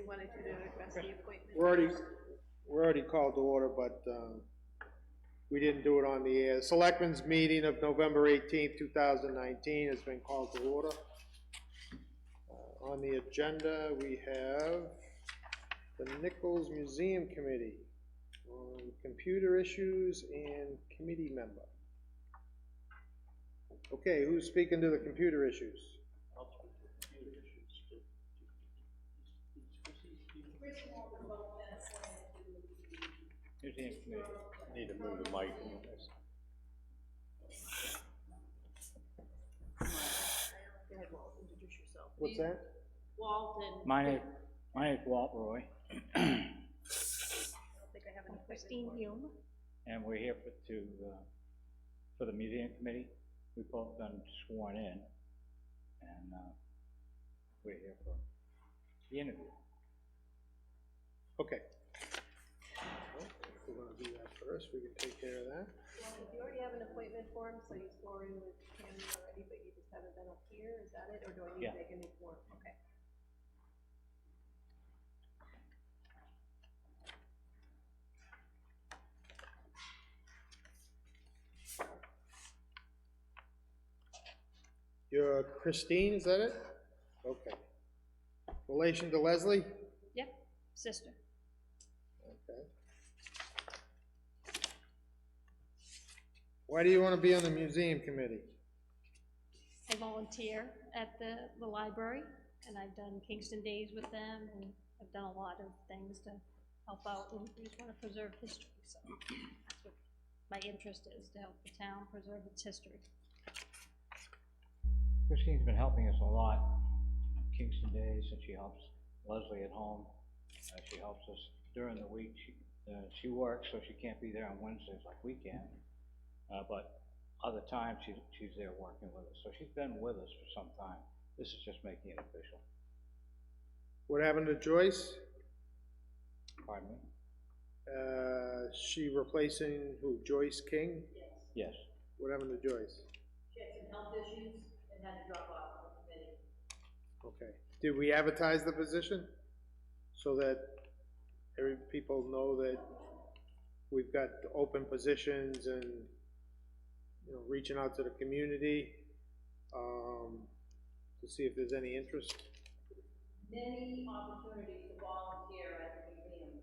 wanted to address the appointment. We're already called to order, but, we didn't do it on the air. Selectmen's meeting of November 18th, 2019 has been called to order. On the agenda, we have the Nichols Museum Committee on computer issues and committee member. Okay, who's speaking to the computer issues? I'll speak to computer issues. Museum committee. Need to move the mic. Go ahead, Walt, introduce yourself. What's that? Walt and... My name's Walt Roy, I don't think I have any. Christine Hume. and we're here for the museum committee. We've both been sworn in, and we're here for the interview. Okay. If we're gonna do that first, we can take care of that. Well, you already have an appointment form, so you swore in with Tammy already, but you just haven't been up here, is that it? Or do I need to make a new form? Okay. You're Christine, is that it? Okay. Relation to Leslie? Yep, sister. Okay. Why do you want to be on the museum committee? I volunteer at the library, and I've done Kingston Days with them, and I've done a lot of things to help out, and we just want to preserve history, so that's what my interest is, to help the town preserve its history. Christine's been helping us a lot, Kingston Days, and she helps Leslie at home. She helps us during the week. She works, so she can't be there on Wednesdays like we can, but other times she's there working with us. So she's been with us for some time. This is just making it official. What happened to Joyce? Pardon me? She replacing who, Joyce King? Yes. What happened to Joyce? She had some health issues and had to drop off the committee. Okay. Did we advertise the position? So that people know that we've got open positions and, you know, reaching out to the community, to see if there's any interest? Many opportunities to volunteer at the museum.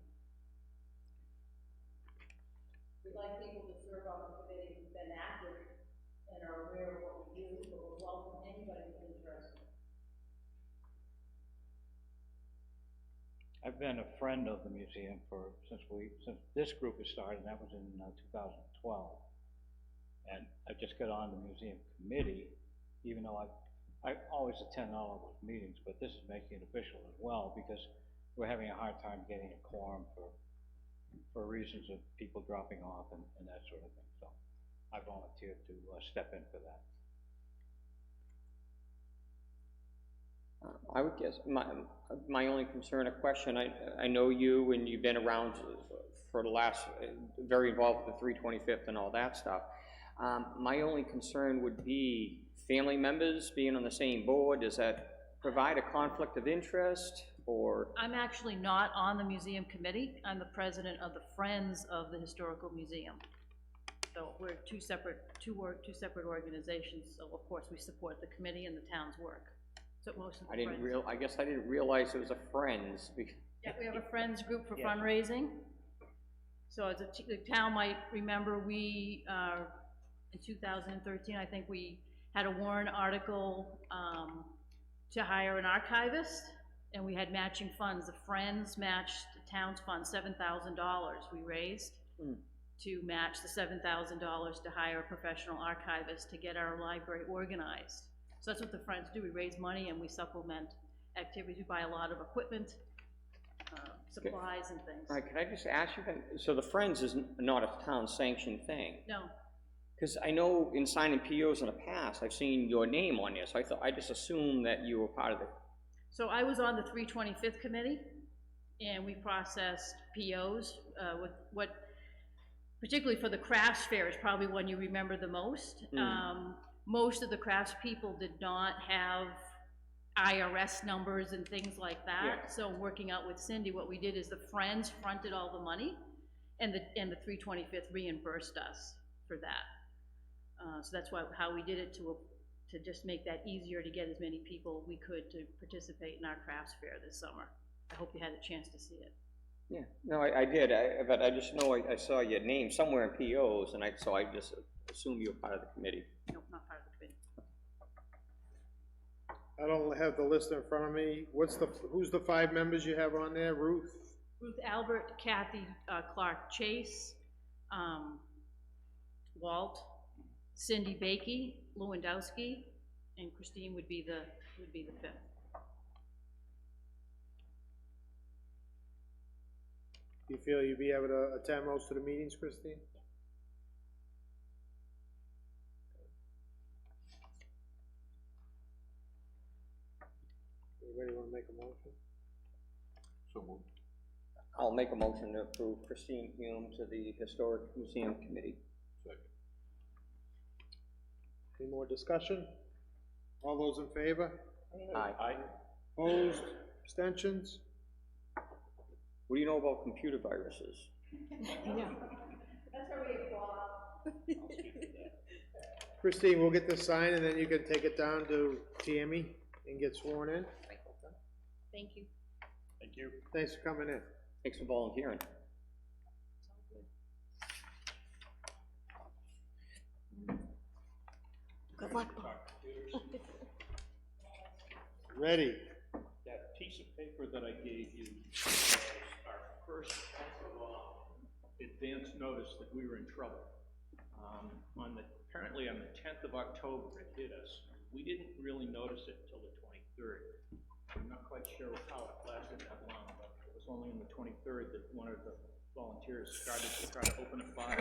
We'd like people to serve on the committee who've been active and are aware of what we do, but we'll welcome anybody who's interested. I've been a friend of the museum since this group has started, and that was in 2012. And I just got on the museum committee, even though I always attend all of those meetings, but this is making it official as well, because we're having a hard time getting a quorum for reasons of people dropping off and that sort of thing. So I volunteered to step in for that. I would guess my only concern or question, I know you and you've been around for the last, very involved with the 325th and all that stuff. My only concern would be family members being on the same board. Does that provide a conflict of interest, or? I'm actually not on the museum committee. I'm the president of the Friends of the Historical Museum. So we're two separate organizations, so of course we support the committee and the town's work. So most of the I guess I didn't realize it was a Friends. Yeah, we have a Friends group for fundraising. So as the town might remember, we, in 2013, I think we had a warrant article to hire an archivist, and we had matching funds. The Friends matched the town's fund, $7,000 we raised to match the $7,000 to hire a professional archivist to get our library organized. So that's what the Friends do. We raise money and we supplement activities. We buy a lot of equipment, supplies and things. All right, can I just ask you, so the Friends is not a town-sanctioned thing? No. Because I know in signing POs in the past, I've seen your name on there, so I just assumed that you were part of the... So I was on the 325th committee, and we processed POs with what, particularly for the crafts fair, is probably one you remember the most. Most of the crafts people did not have IRS numbers and things like that. Yeah. So working out with Cindy, what we did is the Friends fronted all the money, and the 325th reimbursed us for that. So that's how we did it, to just make that easier to get as many people we could to participate in our crafts fair this summer. I hope you had a chance to see it. Yeah, no, I did, but I just know I saw your name somewhere in POs, and so I just assumed you were part of the committee. Nope, not part of the committee. I don't have the list in front of me. Who's the 5 members you have on there? Ruth? Ruth Albert, Kathy Clark Chase, Walt, Cindy Bakey, Lewandowski, and Christine would be the 5th. Do you feel you'd be able to attend most of the meetings, Christine? Anybody wanna make a motion? So moved. I'll make a motion to approve Christine Hume to the Historic Museum Committee. Second. Any more discussion? All those in favor? Aye. Aye. Opposed? Abstentions? What do you know about computer viruses? Christine, we'll get this signed and then you can take it down to Tammy and get sworn in. Thank you. Thank you. Thanks for coming in. Thanks for volunteering. Good luck, Bob. Ready? That piece of paper that I gave you was our first advance notice that we were in trouble. Apparently on the 10th of October, it hit us. We didn't really notice it until the 23rd. I'm not quite sure how it lasted that long, but it was only on the 23rd that one of the volunteers started to try to open a file.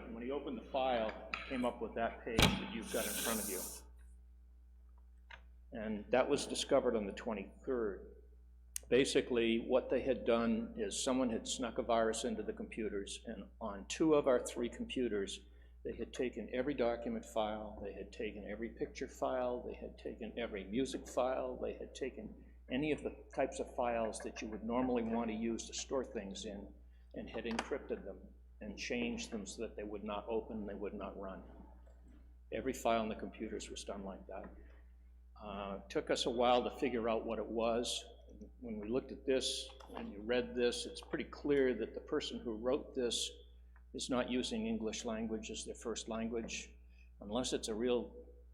And when he opened the file, he came up with that page that you've got in front of you. And that was discovered on the 23rd. Basically, what they had done is someone had snuck a virus into the computers, and on 2 of our 3 computers, they had taken every document file, they had taken every picture file, they had taken every music file, they had taken any of the types of files that you would normally want to use to store things in, and had encrypted them and changed them so that they would not open, they would not run. Every file in the computers was done like that. It took us a while to figure out what it was. When we looked at this and you read this, it's pretty clear that the person who wrote this is not using English language as their first language. Unless it's a real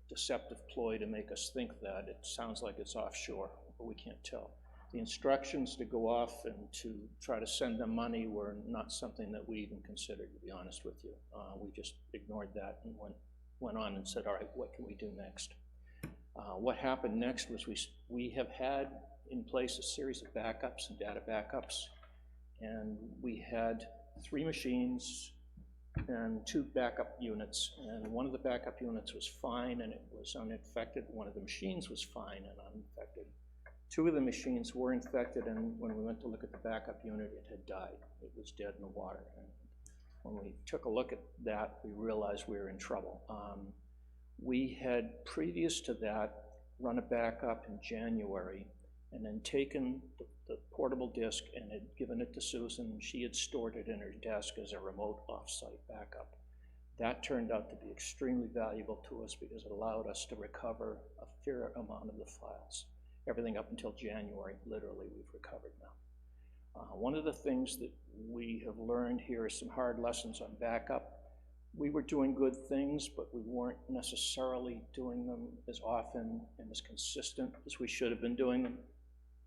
deceptive ploy to make us think that, it sounds like it's offshore, but we can't tell. The instructions to go off and to try to send them money were not something that we even considered, to be honest with you. We just ignored that and went on and said, all right, what can we do next? What happened next was we have had in place a series of backups and data backups, and we had 3 machines and 2 backup units, and one of the backup units was fine and it was uninfected. One of the machines was fine and uninfected. 2 of the machines were infected, and when we went to look at the backup unit, it had died. It was dead in the water. And when we took a look at that, we realized we were in trouble. We had, previous to that, run a backup in January and then taken the portable disk and had given it to Susan, and she had stored it in her desk as a remote off-site backup. That turned out to be extremely valuable to us because it allowed us to recover a fair amount of the files. Everything up until January, literally, we've recovered now. One of the things that we have learned here is some hard lessons on backup. We were doing good things, but we weren't necessarily doing them as often and as consistent as we should have been doing them.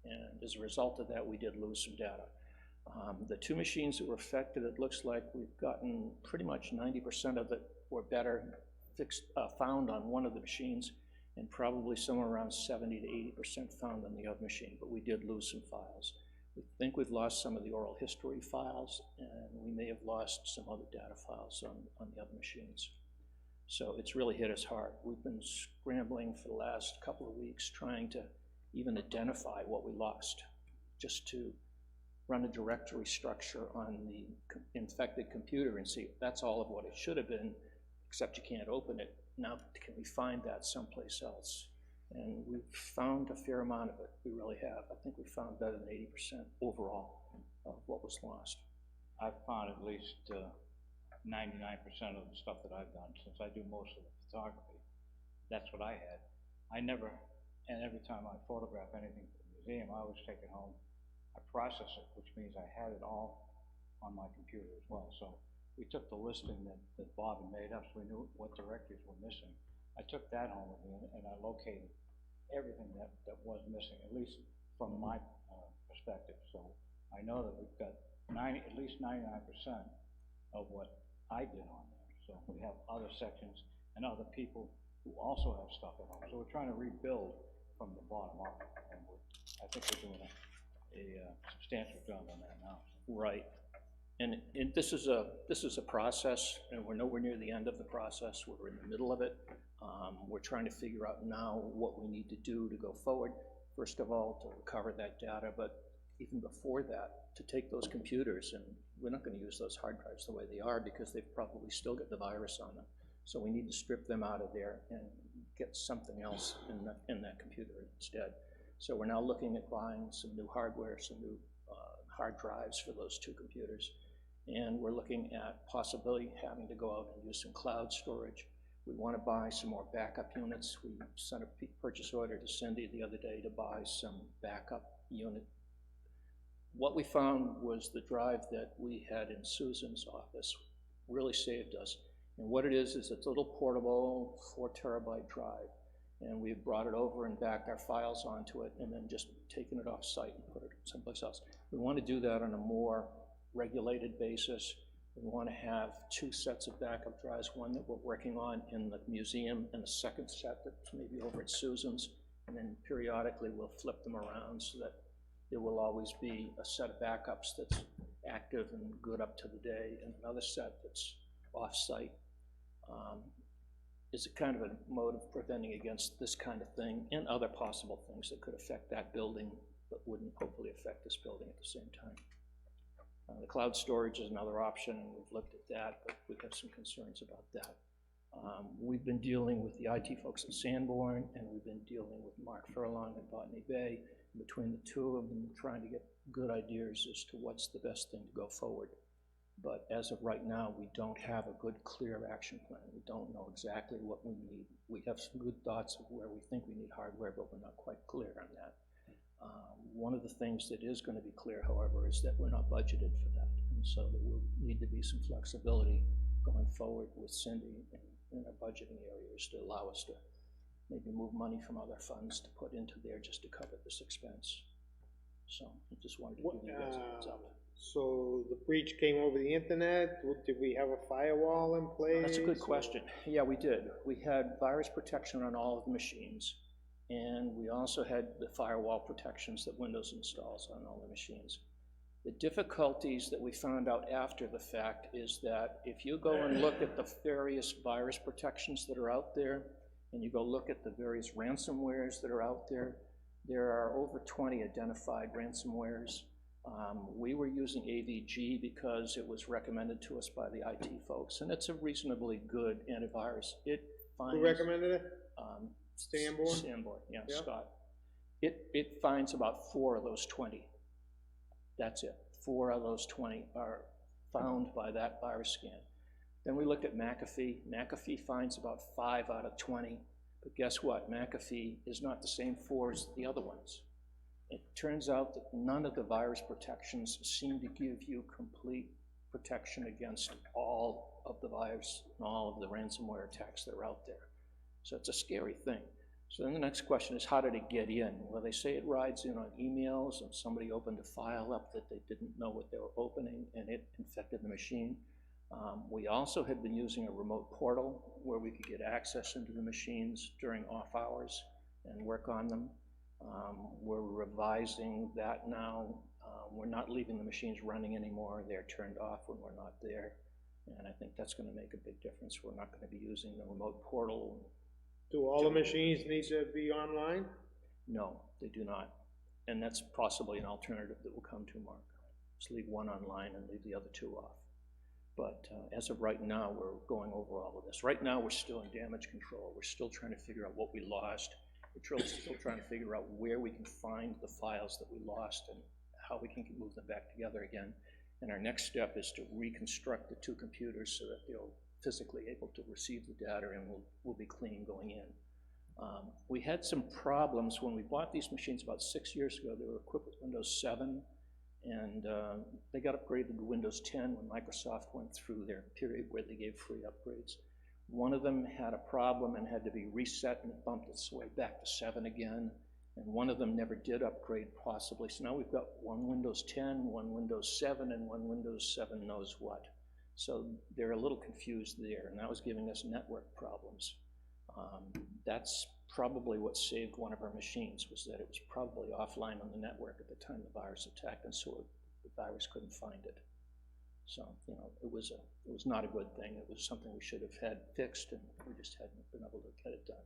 And as a result of that, we did lose some data. The 2 machines that were affected, it looks like we've gotten pretty much 90% of it or better found on one of the machines, and probably somewhere around 70 to 80% found on the other machine, but we did lose some files. We think we've lost some of the oral history files, and we may have lost some other data files on the other machines. So it's really hit us hard. We've been scrambling for the last couple of weeks trying to even identify what we lost, just to run a directory structure on the infected computer and see that's all of what it should have been, except you can't open it. Now, can we find that someplace else? And we've found a fair amount of it, we really have. I think we found better than 80% overall of what was lost. I've found at least 99% of the stuff that I've done, since I do most of the photography. That's what I had. I never, and every time I photograph anything for the museum, I always take it home. I process it, which means I had it all on my computer as well. So we took the listing that Bob had made up, so we knew what directories were missing. I took that home with me and I located everything that was missing, at least from my perspective. So I know that we've got at least 99% of what I did on there. So we have other sections and other people who also have stuff at home. So we're trying to rebuild from the bottom up, and I think we're doing a substantial job on that now. Right. And this is a process, and we're nowhere near the end of the process. We're in the middle of it. We're trying to figure out now what we need to do to go forward. First of all, to recover that data, but even before that, to take those computers, and we're not going to use those hard drives the way they are because they've probably still got the virus on them. So we need to strip them out of there and get something else in that computer instead. So we're now looking at buying some new hardware, some new hard drives for those two computers. And we're looking at possibly having to go out and use some cloud storage. We want to buy some more backup units. We sent a purchase order to Cindy the other day to buy some backup unit. What we found was the drive that we had in Susan's office really saved us. And what it is it's a little portable 4 terabyte drive. And we brought it over and backed our files onto it and then just taken it off site and put it someplace else. We want to do that on a more regulated basis. We want to have 2 sets of backup drives, one that we're working on in the museum and a second set that's maybe over at Susan's. And then periodically we'll flip them around so that there will always be a set of backups that's active and good up to the day and another set that's off-site. Is a kind of a mode of preventing against this kind of thing and other possible things that could affect that building but wouldn't hopefully affect this building at the same time. The cloud storage is another option, and we've looked at that, but we have some concerns about that. We've been dealing with the IT folks at Sanborn, and we've been dealing with Mark Furlong at Botany Bay. Between the two of them, trying to get good ideas as to what's the best thing to go forward. But as of right now, we don't have a good, clear action plan. We don't know exactly what we need. We have some good thoughts of where we think we need hardware, but we're not quite clear on that. One of the things that is going to be clear, however, is that we're not budgeted for that. And so there will need to be some flexibility going forward with Cindy in our budgeting areas to allow us to maybe move money from other funds to put into there just to cover this expense. So I just wanted to give you guys a heads up. So the breach came over the internet. Did we have a firewall in place? That's a good question. Yeah, we did. We had virus protection on all of the machines, and we also had the firewall protections that Windows installs on all the machines. The difficulties that we found out after the fact is that if you go and look at the various virus protections that are out there, and you go look at the various ransomwares that are out there, there are over 20 identified ransomwares. We were using AVG because it was recommended to us by the IT folks, and it's a reasonably good antivirus. It finds, who recommended it? Sanborn? Sanborn, yeah, Scott. It finds about 4 of those 20. That's it. 4 of those 20 are found by that virus scan. Then we looked at McAfee. McAfee finds about 5 out of 20, but guess what? McAfee is not the same 4 as the other ones. It turns out that none of the virus protections seem to give you complete protection against all of the virus and all of the ransomware attacks that are out there. So it's a scary thing. So then the next question is, how did it get in? Well, they say it rides in on emails, and somebody opened a file up that they didn't know what they were opening, and it infected the machine. We also had been using a remote portal where we could get access into the machines during off hours and work on them. We're revising that now. We're not leaving the machines running anymore. They're turned off when we're not there. And I think that's going to make a big difference. We're not going to be using the remote portal. Do all the machines need to be online? No, they do not. And that's possibly an alternative that will come to Mark. Just leave one online and leave the other 2 off. But as of right now, we're going over all of this. Right now, we're still in damage control. We're still trying to figure out what we lost We're still trying to figure out where we can find the files that we lost and how we can move them back together again. And our next step is to reconstruct the two computers so that they'll physically able to receive the data and we'll be clean going in. We had some problems when we bought these machines about 6 years ago. They were equipped with Windows 7, and they got upgraded to Windows 10 when Microsoft went through their period where they gave free upgrades. One of them had a problem and had to be reset, and it bumped its way back to 7 again. And one of them never did upgrade possibly. So now we've got one Windows 10, one Windows 7, and one Windows 7 knows what. So they're a little confused there, and that was giving us network problems. That's probably what saved one of our machines, was that it was probably offline on the network at the time the virus attacked, and so the virus couldn't find it. So, you know, it was not a good thing. It was something we should have had fixed, and we just hadn't been able to get it done.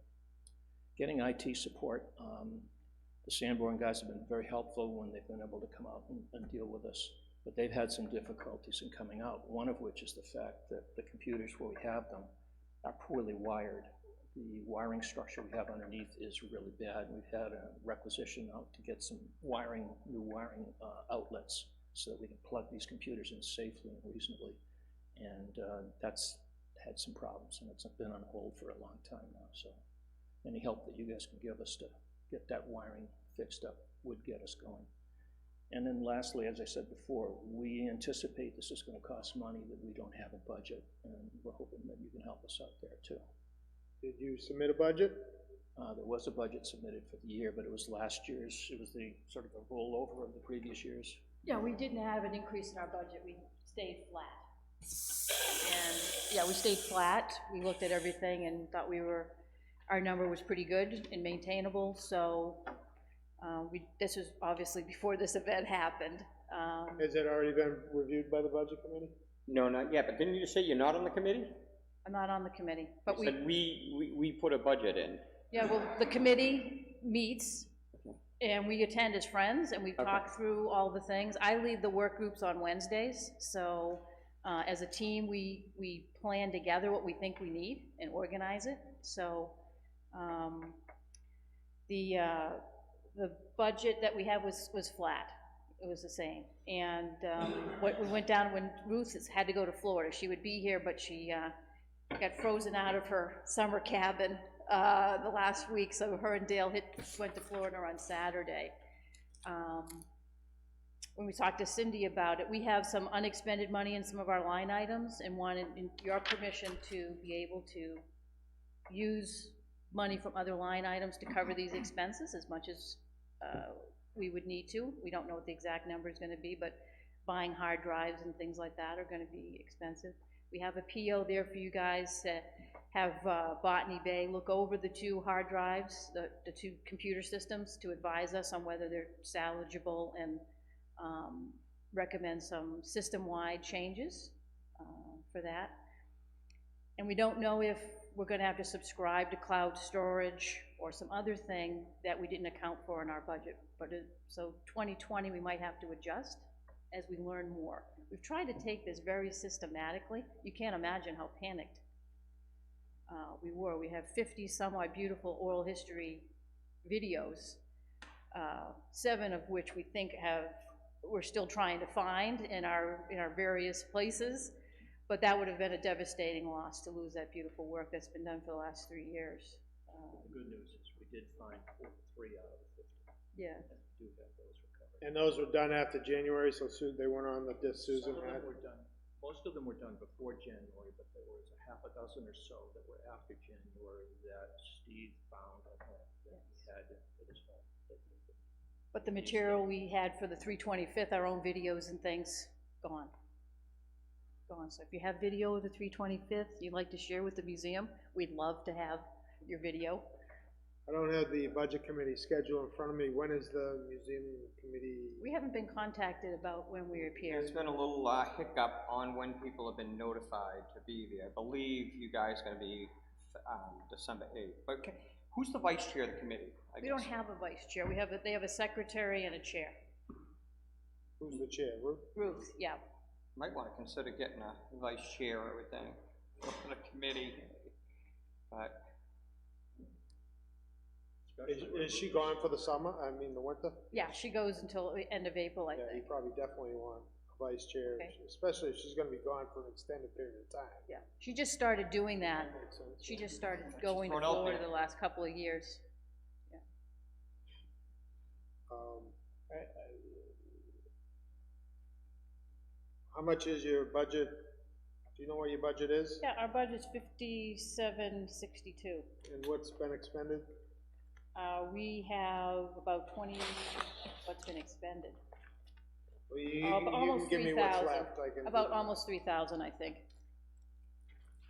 Getting IT support, the Sanborn guys have been very helpful when they've been able to come out and deal with us, but they've had some difficulties in coming out, one of which is the fact that the computers where we have them are poorly wired. The wiring structure we have underneath is really bad. We've had a requisition out to get some new wiring outlets so that we can plug these computers in safely and reasonably. And that's had some problems, and it's been on hold for a long time now. So any help that you guys can give us to get that wiring fixed up would get us going. And then lastly, as I said before, we anticipate this is going to cost money that we don't have a budget, and we're hoping that you can help us out there too. Did you submit a budget? There was a budget submitted for the year, but it was last year's. It was the sort of a rollover of the previous years. Yeah, we didn't have an increase in our budget, we stayed flat. And, yeah, we stayed flat, we looked at everything and thought our number was pretty good and maintainable, so this was obviously before this event happened. Has it already been reviewed by the budget committee? No, not yet, but didn't you say you're not on the committee? I'm not on the committee, but You said we put a budget in. yeah, well, the committee meets, and we attend as friends, and we talk through all the things. I lead the work groups on Wednesdays, so as a team, we plan together what we think we need and organize it. So the budget that we had was flat. It was the same. And what we went down when Ruth had to go to Florida. She would be here, but she got frozen out of her summer cabin the last week, so her and Dale went to Florida on Saturday. When we talked to Cindy about it, we have some unexpended money in some of our line items and wanted your permission to be able to use money from other line items to cover these expenses as much as we would need to. We don't know what the exact number is going to be, but buying hard drives and things like that are going to be expensive. We have a PO there for you guys to have Botany Bay look over the two hard drives, the two computer systems, to advise us on whether they're salvageable and recommend some system-wide changes for that. And we don't know if we're going to have to subscribe to cloud storage or some other thing that we didn't account for in our budget. But so 2020, we might have to adjust as we learn more. We've tried to take this very systematically. You can't imagine how panicked we were. We have 50 somewhat beautiful oral history videos, 7 of which we think we're still trying to find in our various places. But that would have been a devastating loss to lose that beautiful work that's been done for the last 3 years. The good news is we did find 3 out of the 50. Yeah. And we do have those recovered. And those were done after January, so they weren't on the disc Susan had? Most of them were done before January, but there was a half a dozen or so that were after January that Steve found that he had at his home. But the material we had for the 325th, our own videos and things, gone. So if you have video of the 325th you'd like to share with the museum, we'd love to have your video. I don't have the budget committee schedule in front of me. When is the museum committee? We haven't been contacted about when we appear. There's been a little hiccup on when people have been notified to be there. I believe you guys are going to be December 8th. But who's the vice chair of the committee? We don't have a vice chair. They have a secretary and a chair. Who's the chair, Ruth? Ruth, yeah. Might want to consider getting a vice chair or everything for the committee. But it's Is she gone for the summer, I mean, the winter? Yeah, she goes until the end of April, I Yeah, you think. probably definitely want a vice chair, Okay. especially if she's gonna be gone for an extended period of time. Yeah, she just started doing that. Makes sense. She just started going to throw it out Florida there. the last couple of years. How much is your budget? Do you know what your budget is? Yeah, our budget's 5762. And what's been expended? We have about 20, what's been expended? Well, you Almost can give me what's 3,000. left, I can. About almost 3,000, I think.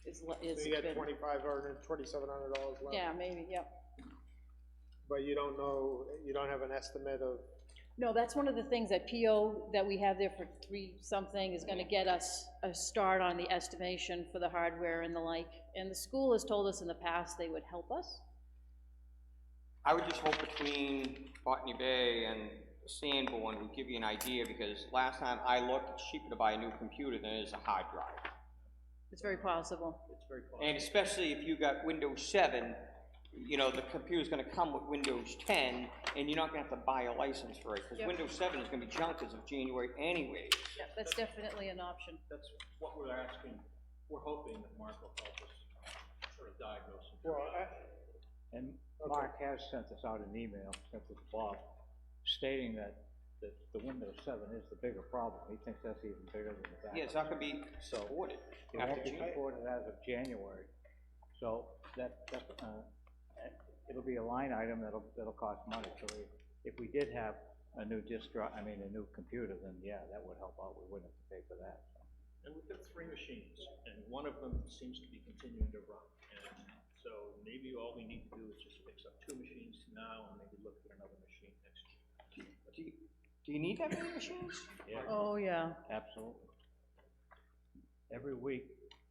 Is So you got expended. $2,700 left? Yeah, maybe, yep. But you don't know, you don't have an estimate of, No, that's one of the things that PO that we have there for 3-something is gonna get us a start on the estimation for the hardware and the like. And the school has told us in the past they would help us. I would just hope between Botany Bay and Sanborn would give you an idea, because last time I looked, it's cheaper to buy a new computer than it is a hard drive. It's very possible. It's very possible. And especially if you got Windows 7, you know, the computer's gonna come with Windows 10, and you're not gonna have to buy a license for it, because Yep. Windows 7 is gonna be junk as of January anyway. Yeah, that's definitely an option. That's what we're asking, we're hoping that Mark will help us sort of diagnose. And Mark has sent us out an email, sent it to Bob, stating that the Windows 7 is the bigger problem. He thinks that's even bigger than the backup. Yeah, it's not gonna be supported It after won't be January. supported as of January, so it'll be a line item that'll cost money, so if we did have a new disk drive, a new computer, then yeah, that would help out, we wouldn't have to pay for that, so. And we've got 3 machines, and one of them seems to be continuing to run. And so maybe all we need to do is just fix up 2 machines now and maybe look at another machine next year. Do you need that many machines? Yeah. Oh, yeah. Absolutely. Every week,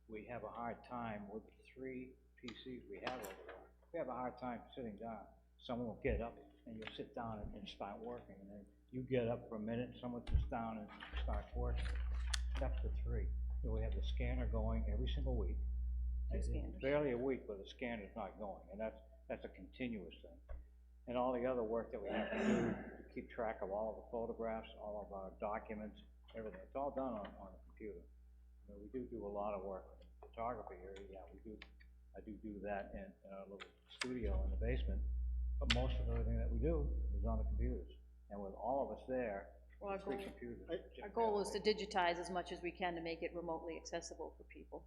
we have a hard time with the 3 PCs we have over there. We have a hard time sitting down. Someone will get up and you'll sit down and start working, and then you get up for a minute, someone sits down and starts working. It's up to 3. So we have the scanner going every single week. Two It's scanners. barely a week where the scanner's not going, and that's a continuous thing. And all the other work that we have to do to keep track of all of the photographs, all of our documents, everything, it's all done on the computer. You know, we do a lot of work in the photography area, yeah, I do that in our little studio in the basement, but most of everything that we do is on the computers. And with all of us there, Well, our 3 goal- computers. Our goal is to digitize as much as we can to make it remotely accessible for people.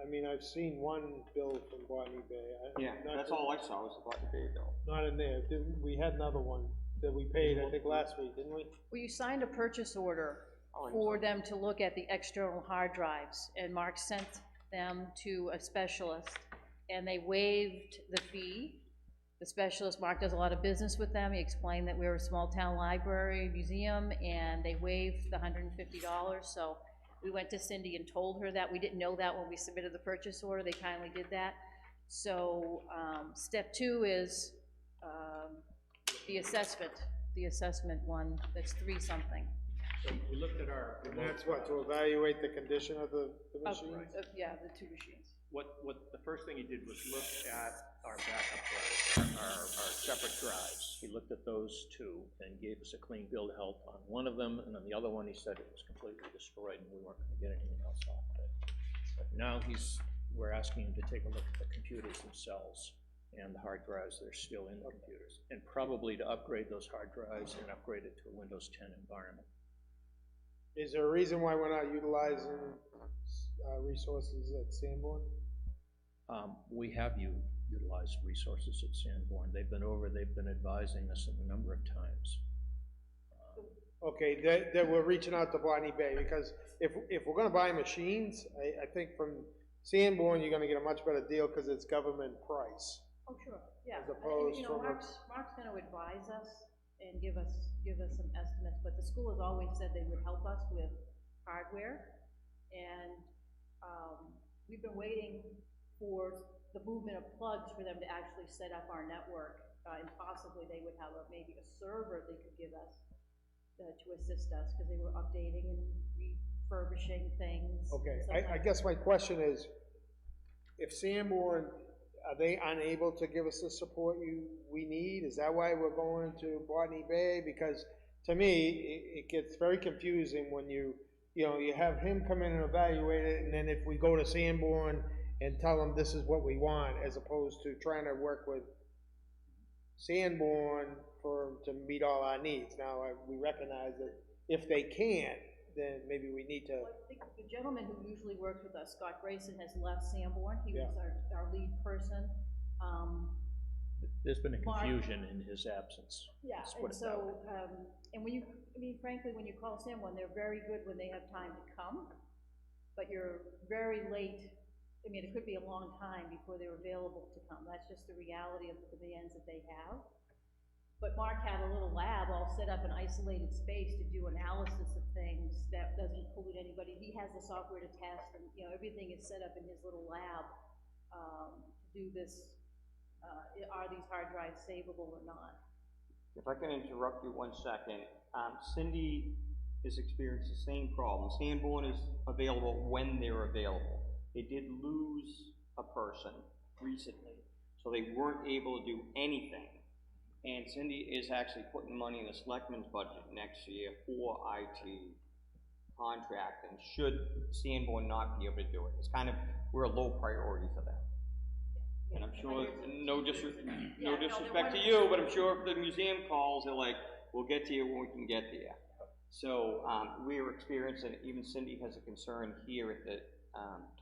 I mean, I've seen one bill from Botany Bay. Yeah, that's all I saw was the Botany Bay bill. Not in there, we had another one that we paid, I think, last week, didn't we? Well, you signed a purchase order Oh, I for them to look at the external hard drives, and Mark sent them to a specialist, and they waived the fee. The specialist, Mark does a lot of business with them, he explained that we're a small-town library, museum, and they waived the $150, so we went to Cindy and told her that. We didn't know that when we submitted the purchase order, they kindly did that. So, step 2 is, the assessment one, that's 3-something. So we looked at our. And that's what, to evaluate the condition of the Of- machines? Yeah, the 2 machines. What the first thing he did was look at our backup drives, our separate drives. He looked at those 2 and gave us a clean bill of health on one of them, and on the other one, he said it was completely destroyed and we weren't gonna get anything else off of it. But now we're asking him to take a look at the computers themselves and the hard drives that are still in the computers, and probably to upgrade those hard drives and upgrade it to a Windows 10 environment. Is there a reason why we're not utilizing, resources at Sanborn? We have utilized resources at Sanborn. They've been advising us a number of times. Okay, that we're reaching out to Botany Bay, because if we're gonna buy machines, I think from Sanborn, you're gonna get a much better deal, because it's government price. Oh, sure, yeah. As opposed You know, from a- Mark's gonna advise us and give us some estimates, but the school has always said they would help us with hardware. And, we've been waiting for the movement of plugs for them to actually set up our network. And possibly they would have maybe a server they could give us, to assist us, because they were updating and refurbishing things. Okay, and stuff I like guess my question is, if Sanborn, are they unable to give us the support we need? Is that why we're going to Botany Bay? Because to me, it gets very confusing when you have him come in and evaluate it, and then if we go to Sanborn and tell them this is what we want, as opposed to trying to work with Sanborn to meet all our needs. Now, we recognize that if they can't, then maybe we need to. Well, I think the gentleman who usually works with us, Scott Grayson, has left Sanborn. He was Yeah. our lead person. There's been a Mark- confusion in his absence. Yeah, Let's put and it that way. so, and when frankly, when you call Sanborn, they're very good when they have time to come, but you're very late. It could be a long time before they're available to come. That's just the reality of the demands that they have. But Mark had a little lab all set up in isolated space to do analysis of things that doesn't include anybody. He has the software to test, and, everything is set up in his little lab, to do this, are these hard drives savable or not? If I can interrupt you 1 second, Cindy has experienced the same problem. Sanborn is available when they're available. They did lose a person recently, so they weren't able to do anything. And Cindy is actually putting money in the Selectmen's budget next year for IT contract, and should Sanborn not be able to do it, it's kind of, we're a low priority for them. And I'm sure, no disrespect to you, but I'm sure if the museum calls, they're like, we'll get to you when we can get there. So, we are experiencing, even Cindy has a concern here at the,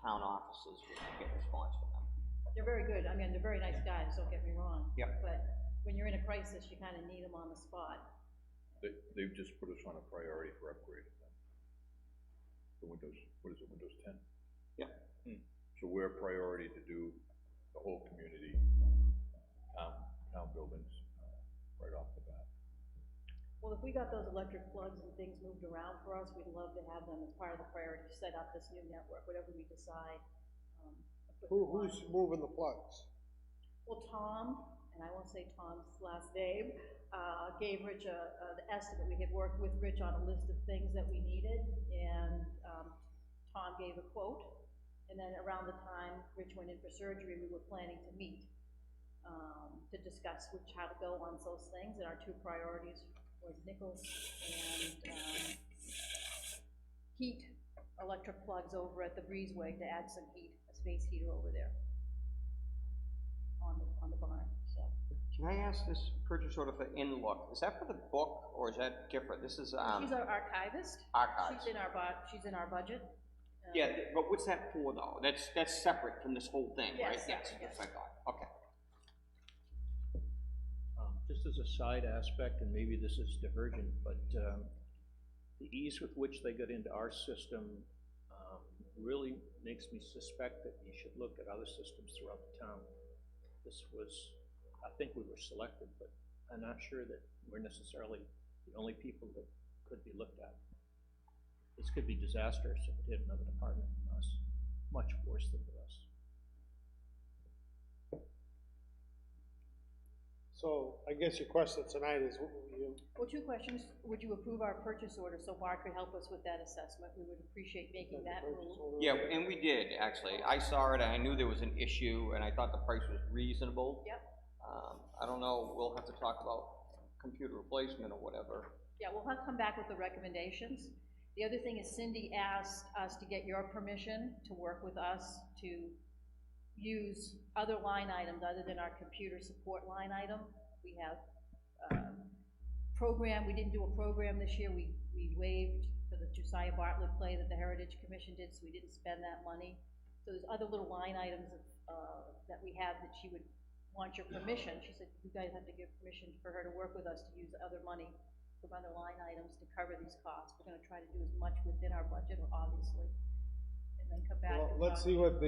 town offices, we can get a response from them. They're very good. They're very nice guys, don't get me wrong. Yep. But when you're in a crisis, you kind of need them on the spot. They've just put us on a priority for upgrading them. The Windows, what is it, Windows 10? Yeah. So we're a priority to do the whole community, town buildings, right off the bat. Well, if we got those electric plugs and things moved around for us, we'd love to have them as part of the priority to set up this new network, whatever we decide. Who's moving the plugs? Well, Tom, and I won't say Tom's last name, gave Rich the estimate. We had worked with Rich on a list of things that we needed, and Tom gave a quote. And then around the time Rich went in for surgery, we were planning to meet to discuss how to go on those things. And our two priorities was Nichols and heat, electric plugs over at the breezeway to add some heat, a space heater over there on the barn. So. Can I ask this purchase order for in-look, is that for the book, or is that different? This is, She's our archivist. archives. She's in our budget. Yeah, but what's that for, though? That's separate from this whole thing, right? Yes, Yes, I thought, okay. Just as a side aspect, and maybe this is divergent, but the ease with which they got into our system really makes me suspect that you should look at other systems throughout the town. This was, I think we were selected, but I'm not sure that we're necessarily the only people that could be looked at. This could be disastrous if it hit another department from us, much worse than with us. So, I guess your question tonight is, Well, two questions. Would you approve our purchase order so Mark could help us with that assessment? We would appreciate making that move. Yeah, and we did, actually. I saw it, and I knew there was an issue, and I thought the price was reasonable. Yep. I don't know, we'll have to talk about computer replacement or whatever. Yeah, we'll have to come back with the recommendations. The other thing is Cindy asked us to get your permission to work with us to use other line items other than our computer support line item. We have we didn't do a program this year. We waived for the Josiah Bartlett play that the Heritage Commission did, so we didn't spend that money. So there's other little line items that we have that she would want your permission. She said, you guys have to give permission for her to work with us to use other money from other line items to cover these costs. We're gonna try to do as much within our budget, obviously, and then come back. well, and let's talk. see what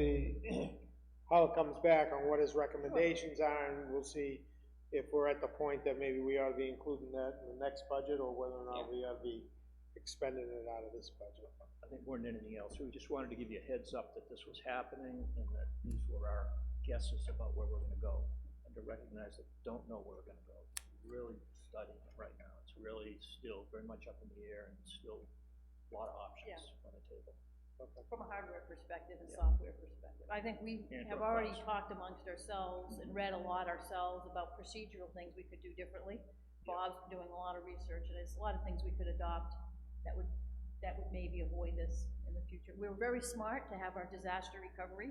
how it comes back on what his recommendations are, and we'll see if we're at the point that maybe we ought to be including that in the next budget, or whether or not we ought to be expending it out of this budget. I think more than anything else, we just wanted to give you a heads up that this was happening and that these were our guesses about where we're gonna go, and to recognize that we don't know where we're gonna go. We're really studying it right now. It's really still very much up in the air, and still a lot of options on the table. from a hardware perspective and software perspective. I think we And have for already cost. talked amongst ourselves and read a lot ourselves about procedural things we could do differently. Bob's doing a lot of research, and there's a lot of things we could adopt that would maybe avoid this in the future. We were very smart to have our disaster recovery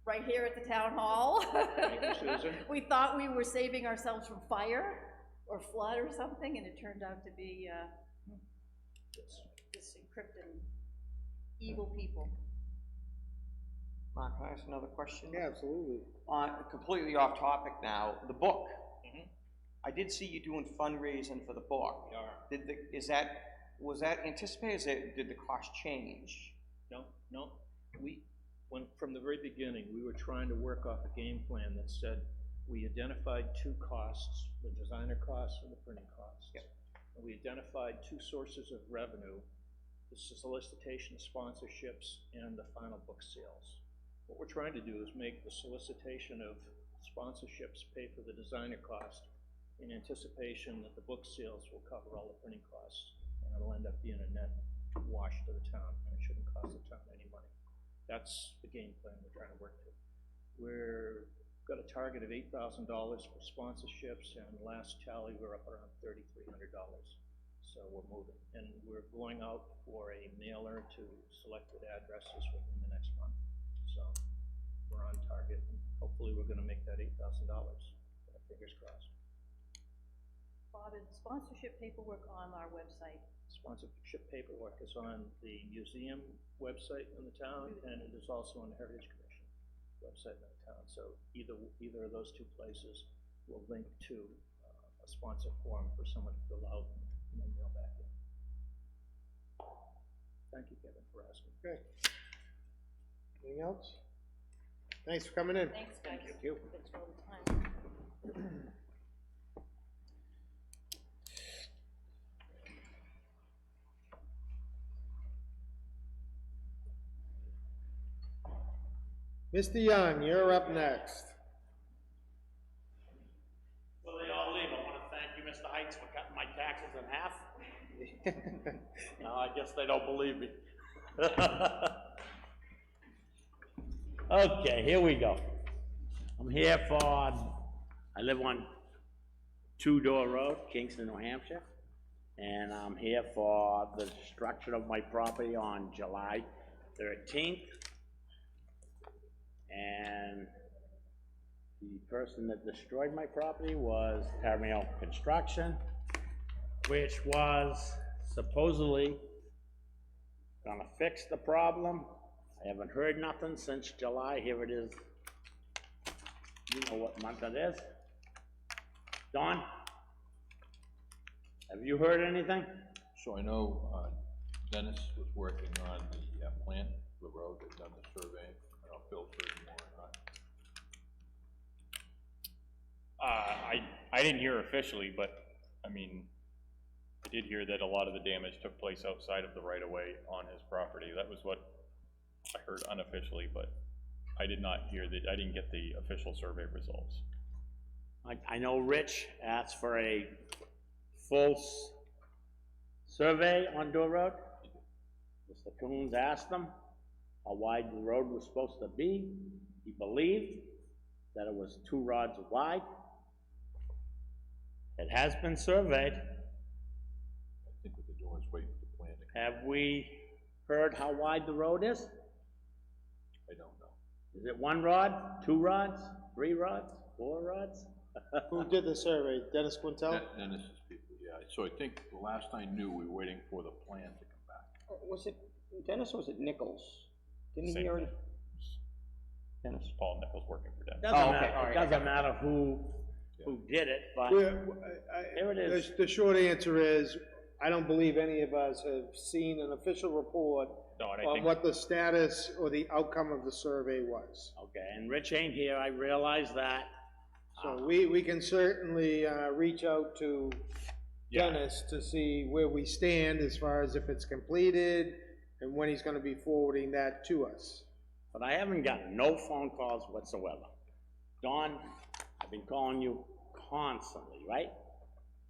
right here at the town hall. Thank you, Susan. We thought we were saving ourselves from fire or flood or something, and it turned out to be, this encrypted evil people. Mark, can I ask another question? Yeah, absolutely. Completely off topic now, the book. Mhm. I did see you doing fundraising for the book. We are. Was that anticipated, did the cost change? No, from the very beginning, we were trying to work off a game plan that said, we identified two costs, the designer costs and the printing costs. Yep. And we identified two sources of revenue, the solicitation of sponsorships and the final book sales. What we're trying to do is make the solicitation of sponsorships pay for the designer cost in anticipation that the book sales will cover all the printing costs, and it'll end up being a net wash to the town, and it shouldn't cost the town any money. That's the game plan we're trying to work to. We've got a target of $8,000 for sponsorships, and last tally, we're up around $3,300. So we're moving, and we're going out for a mailer to selected addresses within the next month. So we're on target, and hopefully we're gonna make that $8,000. Fingers crossed. Bob, is sponsorship paperwork on our website? Sponsorship paperwork is on the museum website in the town, and it is also on the Heritage Commission website in the town. So either of those two places will link to a sponsor form for someone to fill out and then mail back in. Thank you, Kevin, for asking. Okay. Anything else? Thanks for coming in. Thanks, guys. Thank you. Thanks for all the time. Mr. Young, you're up next. Well, they all leave. I want to thank you, Mr. Heights, for cutting my taxes in half. No, I guess they don't believe me. Okay, here we go. I'm here I live on Two Door Road, Kingston, New Hampshire. And I'm here for the destruction of my property on July 13th. And the person that destroyed my property was Paramount Construction, which was supposedly gonna fix the problem. I haven't heard nothing since July. Here it is. You know what month it is. Don? Have you heard anything? So I know, Dennis was working on the, plan for the road, they've done the survey, I don't know if Bill's heard more or not. I didn't hear officially, but, I mean, I did hear that a lot of the damage took place outside of the right-of-way on his property. That was what I heard unofficially, but I did not hear that, I didn't get the official survey results. I know Rich asked for a full survey on Door Road. Mr. Coons asked him how wide the road was supposed to be. He believed that it was 2 rods wide. It has been surveyed. I think what they're doing is waiting for the plan to come. Have we heard how wide the road is? I don't know. Is it 1 rod, 2 rods, 3 rods, 4 rods? Who did the survey? Dennis Quintel? Dennis's people, yeah, so I think the last I knew, we were waiting for the plan to come back. Was it Dennis or was it Nichols? Didn't he Same already? thing. Dennis. Paul Nichols working for them. Doesn't matter who did it, but here it is. The short answer is, I don't believe any of us have seen an official report No, and I on think, what the status or the outcome of the survey was. Okay, and Rich ain't here, I realize that. So we can certainly, reach out to Yeah. Dennis to see where we stand as far as if it's completed and when he's gonna be forwarding that to us. But I haven't gotten no phone calls whatsoever. Dawn, I've been calling you constantly, right?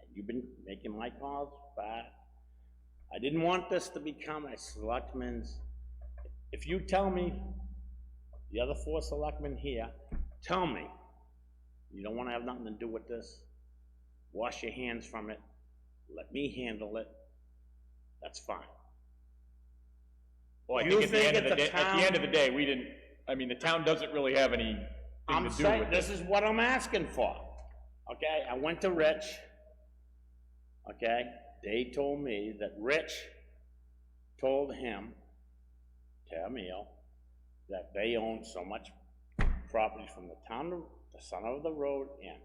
And you've been making my calls, but I didn't want this to become a selectman's if you tell me, the other 4 selectmen here, tell me, you don't wanna have nothing to do with this, wash your hands from it, let me handle it, that's fine. Well, I You think at the think end of it's the a day, at the end of the day, we didn't, I mean, the town doesn't really have anything I'm to do saying, with this this. is what I'm asking for, okay? I went to Rich, okay? They told me that Rich told him, Tamio, that they own so much property from the town to the center of the road in.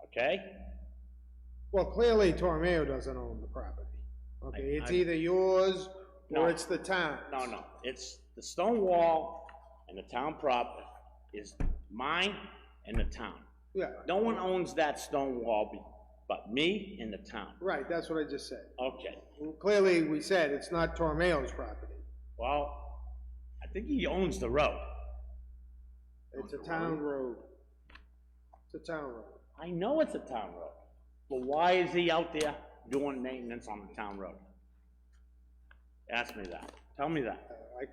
Okay? Well, clearly Tormeo doesn't own the property. Okay, it's either yours No. or it's the town. No, it's the stone wall and the town property is mine and the town. Yeah, No one owns that stone wall but me and the town. right, that's what I just said. Okay, Well, clearly, we said it's not Tormeo's property. well, I think he owns the road. It's a town road. It's a town road. I know it's a town road, but why is he out there doing maintenance on the town road? Ask me that, tell me that. I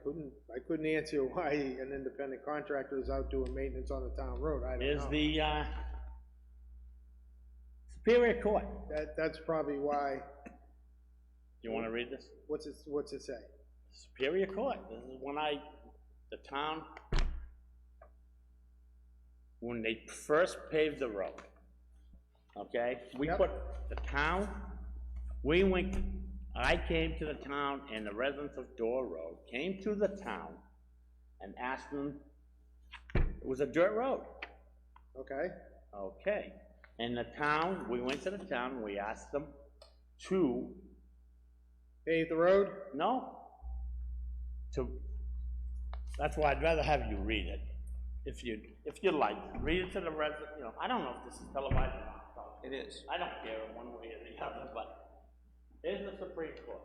couldn't answer you why an independent contractor is out doing maintenance on the town road, I don't Is know. the, Superior Court, That's probably why, you wanna read this? what's it say? Superior Court, this is when the town, when they first paved the road, okay? We Yep. put the town, I came to the town and the residents of Door Road came to the town and asked them, it was a dirt road, Okay, okay? And the town, we went to the town, we asked them to, pave the road? no, that's why I'd rather have you read it, if you like, read it to the resident, I don't know if this is televised or not. It is. I don't care one way or the other, but here's the Supreme Court.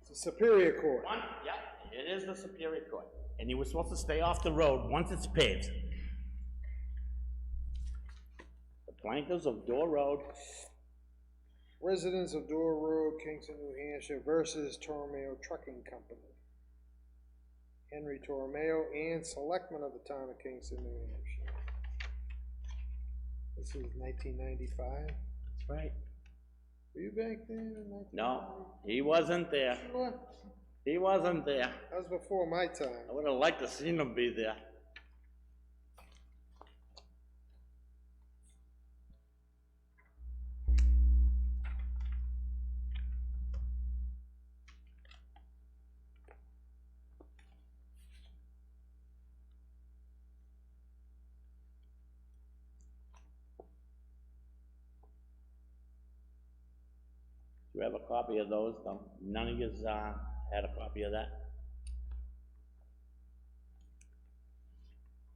It's a Superior Court. Yeah, it is the Superior Court, and you were supposed to stay off the road once it's paved. The plaintiffs of Door Road, Residents of Door Road, Kingston, New Hampshire versus Tormeo Trucking Company. Henry Tormeo and Selectmen of the town of Kingston, New Hampshire. This is 1995. that's right. Were you back there in 1995? No, he wasn't there, Sure. he wasn't there. That was before my time. I would've liked to seen him be there. Do you have a copy of those? No, none of yous, had a copy of that?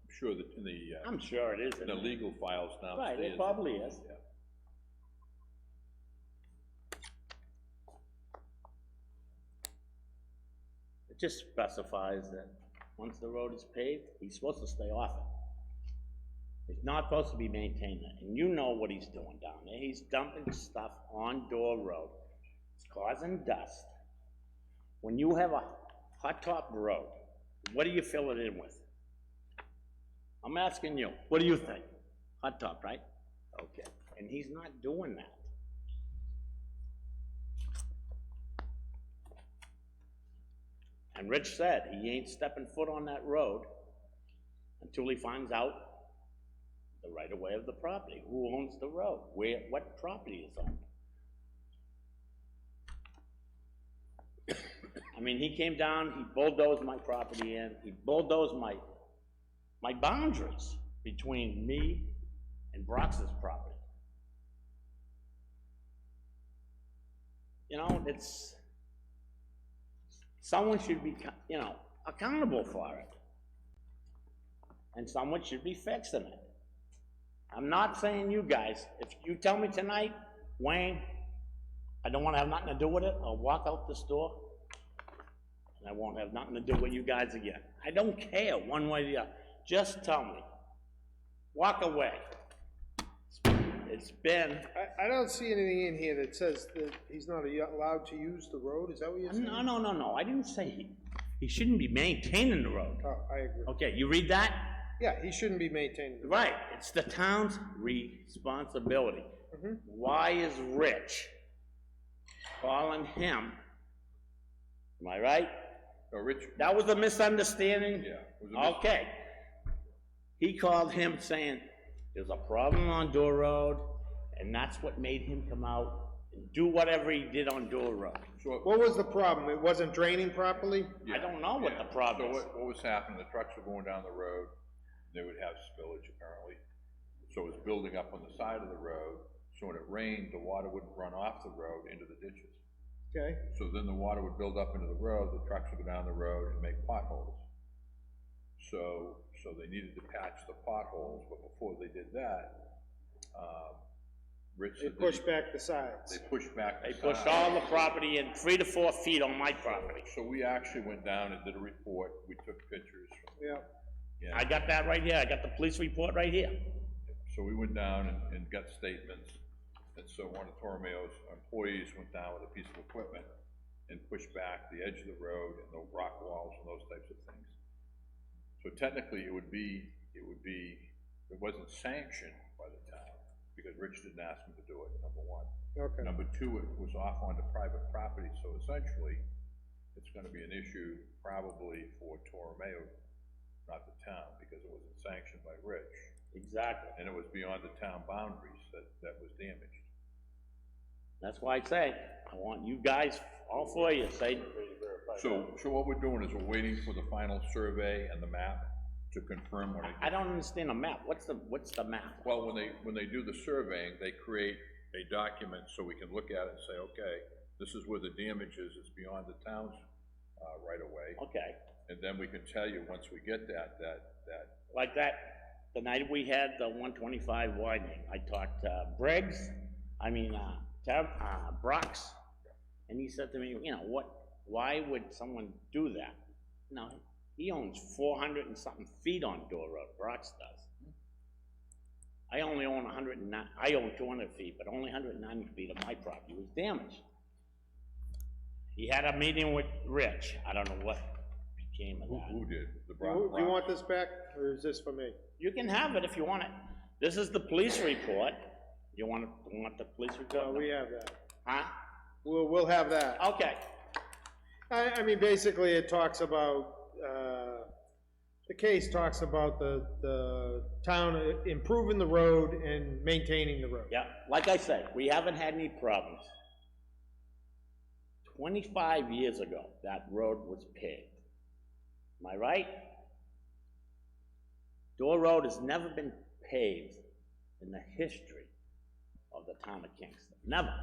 I'm sure that in the, I'm sure it is. in the legal files downstairs. Right, it probably is. Yeah. It just specifies that once the road is paved, he's supposed to stay off it. He's not supposed to be maintaining it, and you know what he's doing down there. He's dumping stuff on Door Road. It's causing dust. When you have a hot top road, what do you fill it in with? I'm asking you, what do you think? Hot top, right? Okay, and he's not doing that. And Rich said he ain't stepping foot on that road until he finds out the right-of-way of the property. Who owns the road? What property is owned? I mean, he came down, he bulldozed my property in, he bulldozed my boundaries between me and Brox's property. You know, someone should be, accountable for it. And someone should be fixing it. I'm not saying you guys. If you tell me tonight, Wayne, I don't wanna have nothing to do with it, I'll walk out this door, and I won't have nothing to do with you guys again. I don't care one way or the other. Just tell me. Walk away. it's been, I don't see anything in here that says that he's not allowed to use the road, is that what you're saying? no, I didn't say he shouldn't be maintaining the road. Oh, I agree. Okay, you read that? Yeah, he shouldn't be maintaining the road. Right, it's the town's responsibility. Why is Rich calling him? Am I right? No, Rich, That was a misunderstanding? yeah, it was a Okay. He called him saying, there's a problem on Door Road, and that's what made him come out and do whatever he did on Door Road. What was the problem? It wasn't draining properly? I don't know what the problem So is. what was happening, the trucks were going down the road, they would have spillage apparently. So it was building up on the side of the road, so when it rained, the water wouldn't run off the road into the ditches. Okay, So then the water would build up into the road, the trucks would go down the road and make potholes. So they needed to patch the potholes, but before they did that, Rich they said that pushed back the sides. they pushed back the They pushed sides. all the property in 3 to 4 feet on my property. So we actually went down and did a report, we took pictures. Yeah, Yeah. I got that right here, I got the police report right here. So we went down and got statements, and so one of Torromeo's employees went down with a piece of equipment and pushed back the edge of the road and the rock walls and those types of things. So technically, it wasn't sanctioned by the town, because Rich didn't ask him to do it, number one. okay. Number two, it was off onto private property, so essentially, it's gonna be an issue probably for Torromeo, not the town, because it wasn't sanctioned by Rich. Exactly. And it was beyond the town boundaries that was damaged. That's why I say, I want you guys, all 4 of you, say, So what we're doing is we're waiting for the final survey and the map to confirm what I don't understand the map. What's the map? well, when they do the surveying, they create a document so we can look at it and say, okay, this is where the damage is, it's beyond the town's, right of way. Okay, And then we can tell you, once we get that, like that, the night we had the 125 widening, I talked to Briggs, Brooks, and he said to me, why would someone do that? No, he owns 400 and something feet on Door Road, Brooks does. I only own 109, I own 200 feet, but only 190 feet of my property was damaged. He had a meeting with Rich, I don't know what became of that. who did? The Do you want this back, or is this for me? You can have it if you want it. This is the police report. You want the police report? No, we have that. Huh? We'll have that. Okay, I mean, basically, it talks about, the case talks about the town improving the road and maintaining the road. yeah, like I said, we haven't had any problems. 25 years ago, that road was paved. Am I right? Door Road has never been paved in the history of the town of Kingston. Never.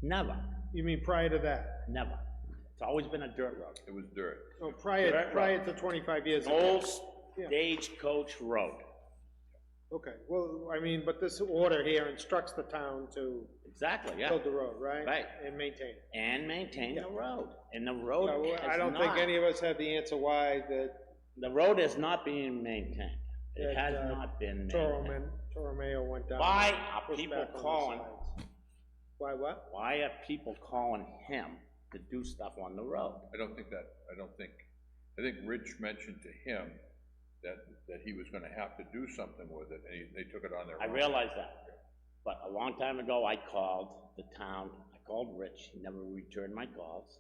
Never. You mean prior to that? Never. It's always been a dirt road. It was dirt. Oh, prior to 25 years ago? Old stagecoach road. Okay, well, I mean, but this order here instructs the town to Exactly, yeah. build the road, right? Right. And maintain it. And maintain the road. And the road Well, is I don't think not- any of us have the answer why The road is not being maintained. It That, has not been maintained. Torromeo went down. Why and are pushed people back on the calling? sides. Why what? Why are people calling him to do stuff on the road? I think Rich mentioned to him that he was gonna have to do something with it, and they took it on their own. I realize that. But a long time ago, I called the town, I called Rich, he never returned my calls.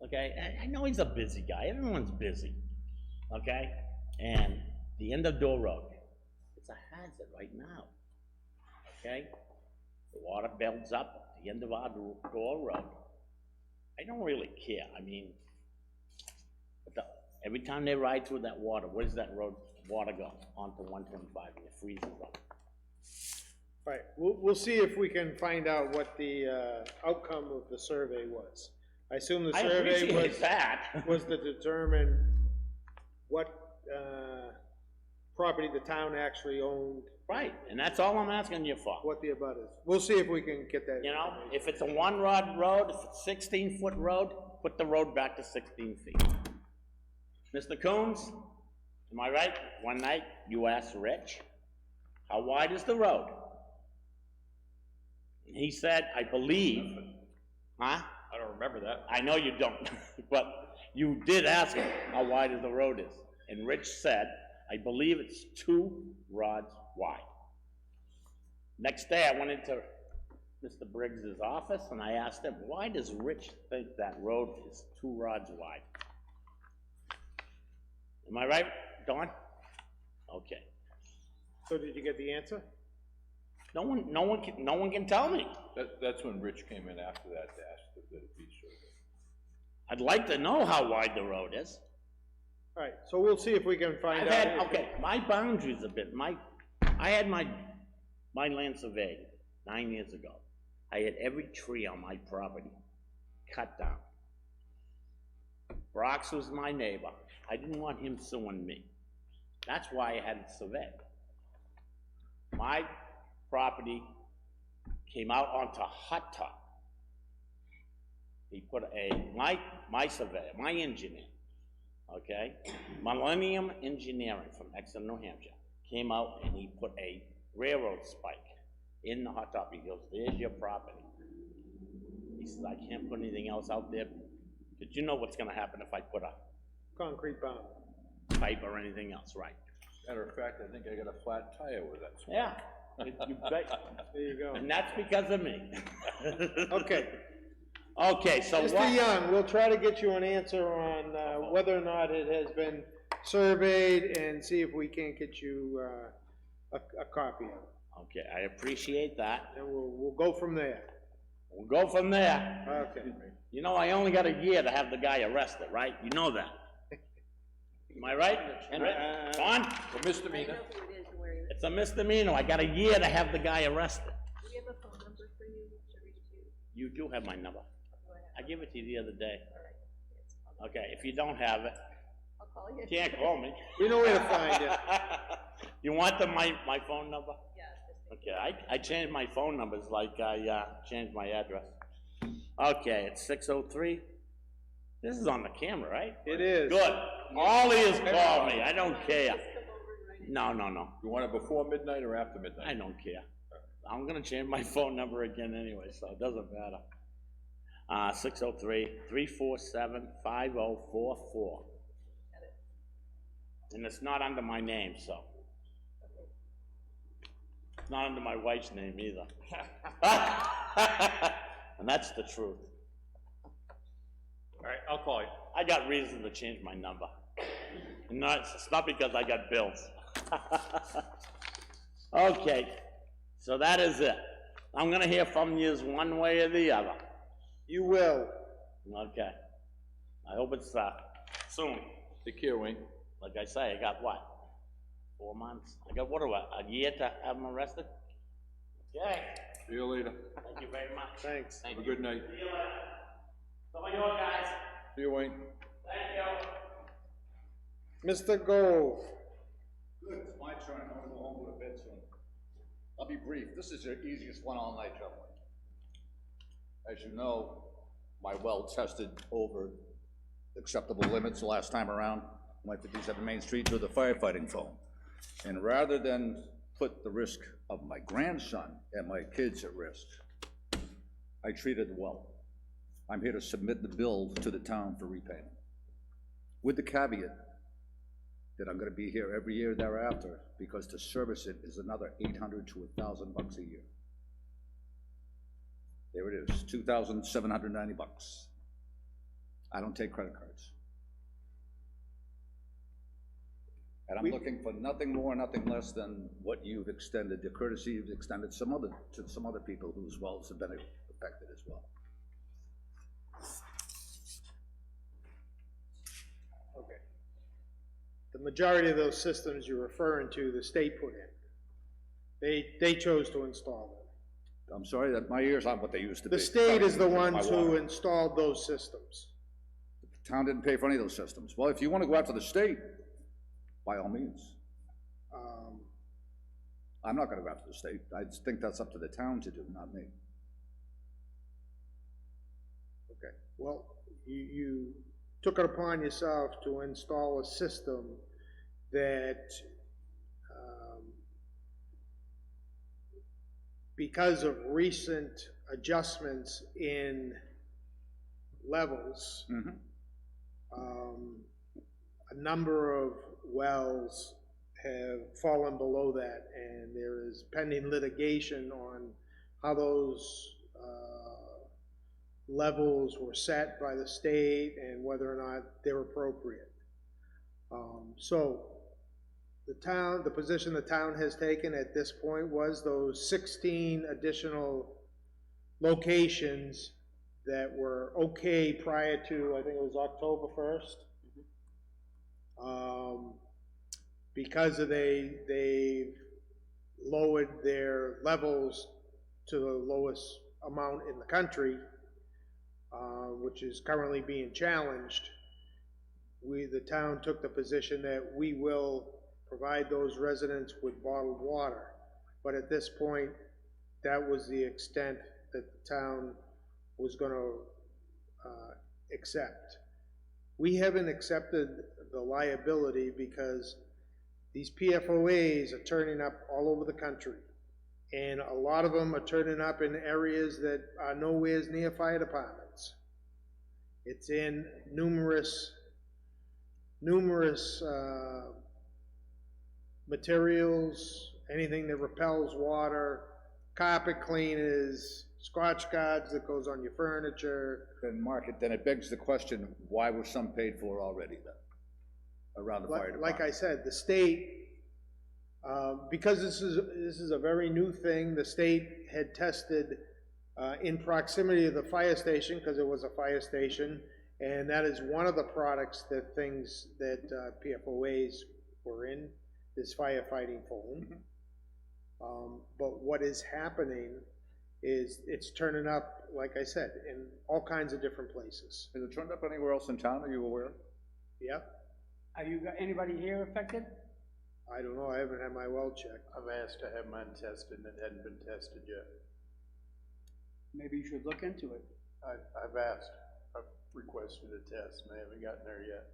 Okay, I know he's a busy guy, everyone's busy, okay? And the end of Door Road, it's a hazard right now, okay? The water builds up at the end of our Door Road. I don't really care, I mean, every time they ride through that water, where does that water go? Onto 125, and it freezes up. Right, we'll see if we can find out what the, outcome of the survey was. I assume the I survey appreciate that. was to determine what, property the town actually owned, Right, and that's all I'm asking you for. what the abutters. We'll see if we can get that. You know, information. if it's a one-rod road, if it's 16-foot road, put the road back to 16 feet. Mr. Coons, am I right? One night, you asked Rich, how wide is the road? He said, I believe, huh? I don't remember that. I know you don't, but you did ask him how wide the road is. And Rich said, I believe it's 2 rods wide. Next day, I went into Mr. Briggs's office and I asked him, why does Rich think that road is 2 rods wide? Am I right, Don? Okay. So did you get the answer? No one can tell me. That's when Rich came in after that to ask if it be surveyed. I'd like to know how wide the road is. All right, so we'll see if we can find out. Okay, my boundaries a bit, I had my land surveyed 9 years ago. I had every tree on my property cut down. Brox was my neighbor. I didn't want him suing me. That's why I had it surveyed. My property came out onto hot top. He put my surveyor, my engineer, okay? Millennium Engineering from Exeter, New Hampshire, came out and he put a railroad spike in the hot top. He goes, there's your property. He says, I can't put anything else out there. Did you know what's gonna happen if I put a Concrete bound. pipe or anything else, right? Matter of fact, I think I got a flat tire with that. Yeah, you bet. There you go. And that's because of me. Okay. Okay, so what? Mr. Young, we'll try to get you an answer on whether or not it has been surveyed and see if we can't get you a copy of it. Okay, I appreciate that. And we'll go from there. We'll go from there. Okay. You know, I only got a year to have the guy arrested, right? You know that. Am I right? Don? A misdemeanor. Who it is and where he lives. It's a misdemeanor. I got a year to have the guy arrested. Do we have a phone number for you? Should we do? You do have my number. Do I have? I gave it to you the other day. All right. Yes, Okay, if you don't have it, I'll call you. you can't call me. We know where to find you. You want my phone number? Yeah, just Okay, I changed my phone numbers like I changed my address. Okay, it's 603. This is on the camera, right? It is. Good. All he is call me. I don't care. No. You want it before midnight or after midnight? I don't care. I'm gonna change my phone number again anyway, so it doesn't matter. 603-347-5044. And it's not under my name, so. It's not under my wife's name either. And that's the truth. All right, I'll call you. I got reason to change my number. And it's not because I got bills. Okay, so that is it. I'm gonna hear from you one way or the other. You will. Okay. I hope it's soon. Take care, Wayne. Like I say, I got what? 4 months? I got what, a year to have him arrested? Okay. See you later. Thank you very much. Thanks. Have a good night. See you later. Some of your guys. See you, Wayne. Thank you. Mr. Gove. Good, it's my turn, I'm gonna go home to bed soon. I'll be brief, this is your easiest one all night, gentlemen. As you know, my well tested over acceptable limits the last time around, 157 Main Street to the firefighting foam. And rather than put the risk of my grandson and my kids at risk, I treated the well. I'm here to submit the bill to the town for repayment, with the caveat that I'm gonna be here every year thereafter, because to service it is another $800 to $1,000 a year. There it is, $2,790. I don't take credit cards. And I'm looking for nothing more, nothing less than what you've extended, the courtesy you've extended to some other people whose wells have been affected as well. Okay. The majority of those systems you're referring to, the state put in. They chose to install them. I'm sorry, that my ears aren't what they used to be. The state is the My ones water. who installed those systems. The town didn't pay for any of those systems. Well, if you want to go after the state, by all means. I'm not gonna go after the state. I just think that's up to the town to do, not me. Okay, well, you took it upon yourself to install a system that because of recent adjustments in levels, a number of wells have fallen below that, and there is pending litigation on how those levels were set by the state and whether or not they're appropriate. So the position the town has taken at this point was those 16 additional locations that were okay prior to, I think it was October 1st. Because they've lowered their levels to the lowest amount in the country, which is currently being challenged, the town took the position that we will provide those residents with bottled water. But at this point, that was the extent that the town was gonna accept. We haven't accepted the liability because these PFOAs are turning up all over the country. And a lot of them are turning up in areas that are nowhere near fire departments. It's in numerous materials, anything that repels water, carpet cleaners, Scotch guards that goes on your furniture. Then Mark, then it begs the question, why was some paid for already then? Around the fire department? Like I said, the state, because this is a very new thing, the state had tested in proximity of the fire station, because it was a fire station, and that is one of the products that PFOAs were in, is firefighting foam. But what is happening is it's turning up, like I said, in all kinds of different places. Has it turned up anywhere else in town, are you aware? Yep. Are you, anybody here affected? I don't know, I haven't had my well checked. I've asked to have mine tested, and it hadn't been tested yet. Maybe you should look into it. I've asked, I've requested a test, and they haven't gotten there yet.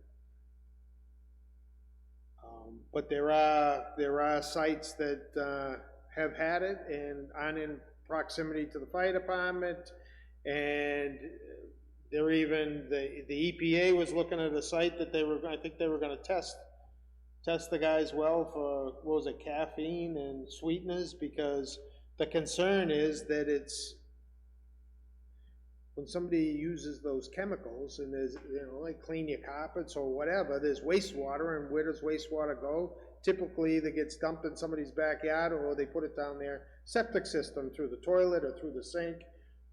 But there are sites that have had it and aren't in proximity to the fire department, and they're even, the EPA was looking at a site that I think they were gonna test the guys well for, what was it, caffeine and sweeteners, because the concern is that it's, when somebody uses those chemicals and there's, like clean your carpets or whatever, there's wastewater, and where does wastewater go? Typically, that gets dumped in somebody's backyard, or they put it down their septic system through the toilet or through the sink,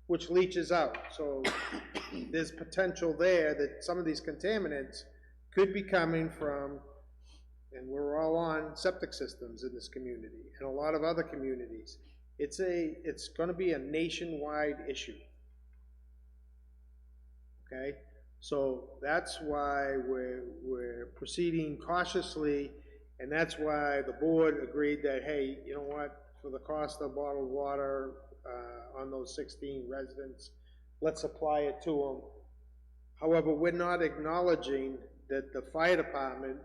which leaches out. So there's potential there that some of these contaminants could be coming from, and we're all on septic systems in this community and a lot of other communities. It's gonna be a nationwide issue. Okay, so that's why we're proceeding cautiously, and that's why the board agreed that, hey, you know what, for the cost of bottled water on those 16 residents, let's apply it to them. However, we're not acknowledging that the fire department,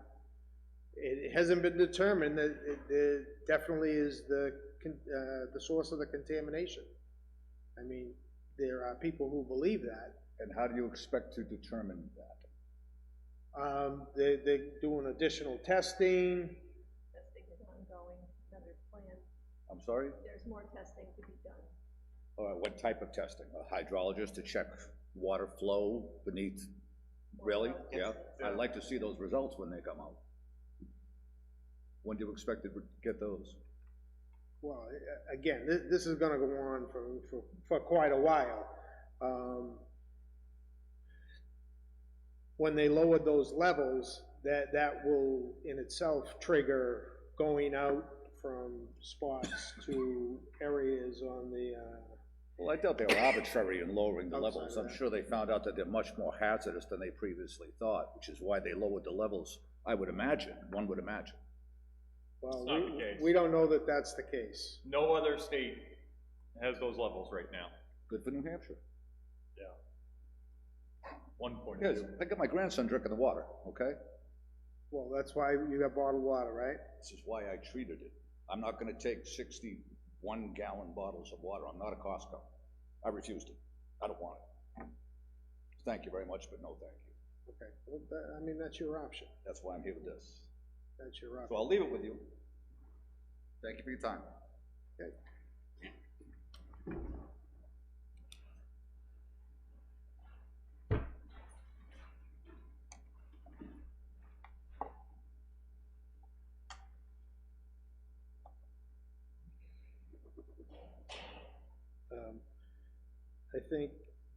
it hasn't been determined that it definitely is the source of the contamination. I mean, there are people who believe that. And how do you expect to determine that? They're doing additional testing. Testing is ongoing, another plan. I'm sorry? There's more testing to be done. All right, what type of testing? A hydrologist to check water flow beneath? Really? Yeah? I'd like to see those results when they come out. When do you expect to get those? Well, again, this is gonna go on for quite a while. When they lowered those levels, that will in itself trigger going out from spots to areas on the, Well, I doubt they were arbitrary in lowering the Outside levels. of I'm that. sure they found out that they're much more hazardous than they previously thought, which is why they lowered the levels, I would imagine, one would imagine. well, It's not the case. we don't know that that's the case. No other state has those levels right now. Good for New Hampshire. Yeah. 1.2. Yes, I got my grandson drinking the water, okay? Well, that's why you got bottled water, right? This is why I treated it. I'm not gonna take 60 1-gallon bottles of water. I'm not a Costco. I refused it. I don't want it. Thank you very much, but no thank you. Okay, well, I mean, that's your option. That's why I'm here with this. That's your option. So I'll leave it with you. Thank you for your time. Okay. I think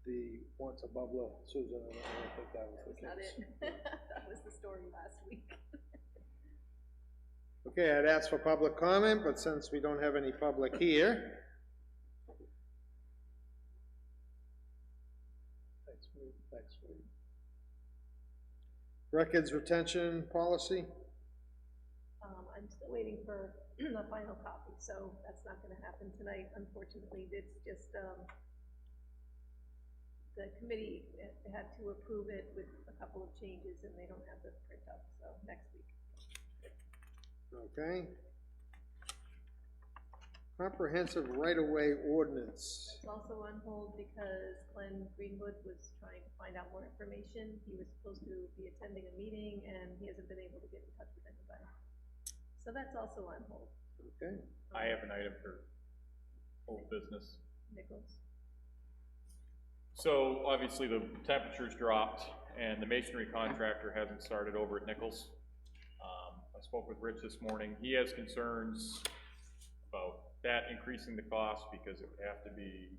the once above the, Susan, I don't think that was the That's not case. it. That was the story last week. Okay, I'd ask for public comment, but since we don't have any public here. Next week. Records retention policy? I'm still waiting for the final copy, so that's not gonna happen tonight, unfortunately. It's just, the committee had to approve it with a couple of changes, and they don't have the print up, so next week. Okay. Comprehensive right-of-way ordinance. It's also on hold because Glenn Greenwood was trying to find out more information. He was supposed to be attending a meeting, and he hasn't been able to get in touch with anybody. So that's also on hold. Okay. I have an item for old business. Nichols. So obviously the temperature's dropped and the masonry contractor hasn't started over at Nichols. I spoke with Rich this morning. He has concerns about that increasing the cost because it would have to be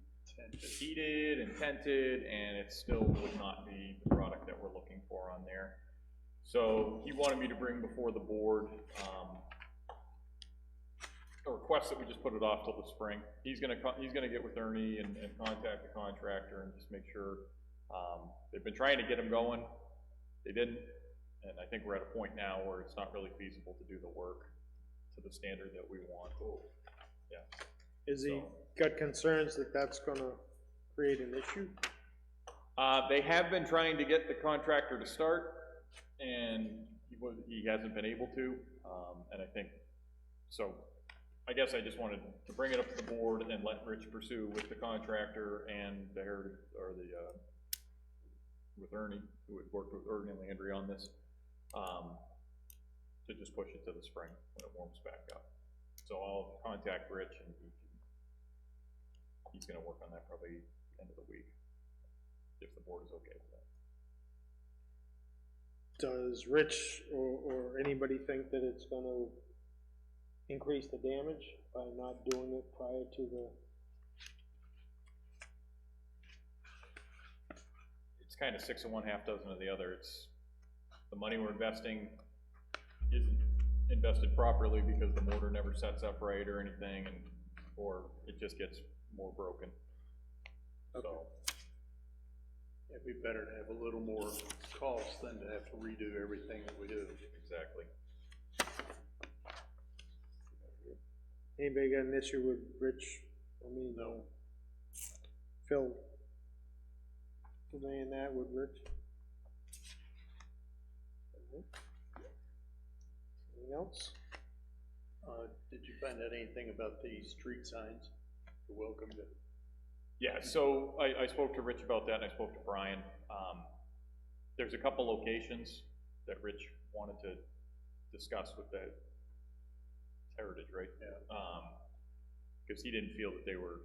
heated and tented, and it still would not be the product that we're looking for on there. So he wanted me to bring before the board a request that we just put it off till the spring. He's gonna get with Ernie and contact the contractor and just make sure, they've been trying to get him going. They didn't, and I think we're at a point now where it's not really feasible to do the work to the standard that we want. Yeah. Is he got concerns that that's gonna create an issue? They have been trying to get the contractor to start, and he hasn't been able to, and I think, so I guess I just wanted to bring it up to the board and let Rich pursue with the contractor and the heritage, or with Ernie, who had worked with Ernie and Landry on this, to just push it to the spring when it warms back up. So I'll contact Rich, and he's gonna work on that probably end of the week, if the board is okay with that. Does Rich or anybody think that it's gonna increase the damage by not doing it prior to the? It's kind of 6 of one, half dozen of the other. It's, the money we're investing isn't invested properly because the motor never sets up right or anything, or it just gets more broken. Okay. So, It'd be better to have a little more cost than to have to redo everything that we do. exactly. Anybody got an issue with Rich? No. Phil conveying that with Rich? Anything else? Did you find out anything about the street signs? You're welcome to. Yeah, so I spoke to Rich about that, and I spoke to Brian. There's a couple locations that Rich wanted to discuss with the Heritage, right? Yeah. Because he didn't feel that they were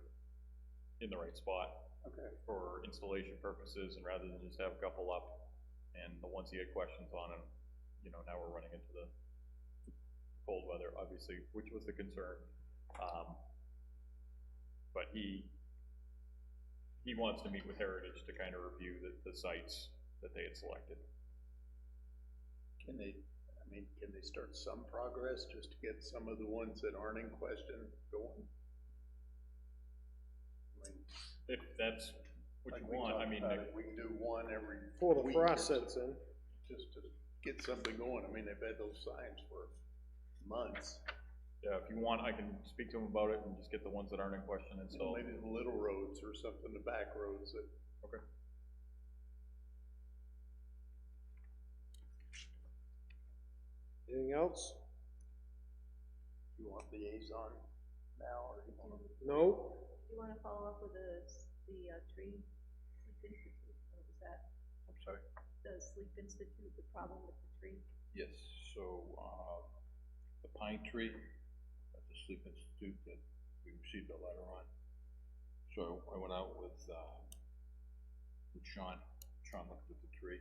in the right spot. Okay. For installation purposes, and rather than just have a couple up, and the ones he had questions on, and, you know, now we're running into the cold weather, obviously, which was the concern. But he wants to meet with Heritage to kind of review the sites that they had selected. Can they start some progress just to get some of the ones that aren't in question going? I mean, If that's what like you we want, I talked mean, about it, we can do one every Before the week or frost so, sets in. just to get something going. I mean, they've had those signs for months. yeah, if you want, I can speak to him about it and just get the ones that aren't in question So installed. maybe the little roads or something, the back roads that. Okay. Anything else? You want liaison? now, or you wanna? No? Do you wanna follow up with the tree sleep institute, or was that I'm sorry? the sleep institute, the problem with the tree? Yes, so, the pine tree at the Sleep Institute that we received a letter on. So I went out with Sean. Sean looked at the tree.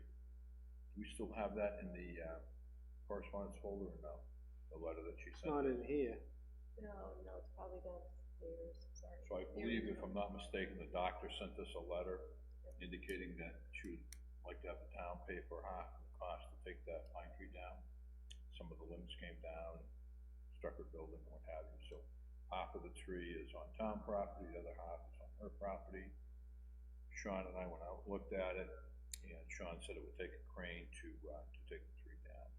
Do we still have that in the, correspondence folder or no? The letter that she It's sent? not in here. No, it's probably downstairs, sorry. So I believe, if I'm not mistaken, the doctor sent us a letter indicating that she would like to have the town pay for half of the cost to take that pine tree down. Some of the limbs came down, struck her building and what have you, so half of the tree is on town property, the other half is on her property. Sean and I went out, looked at it, and Sean said it would take a crane to take the tree down.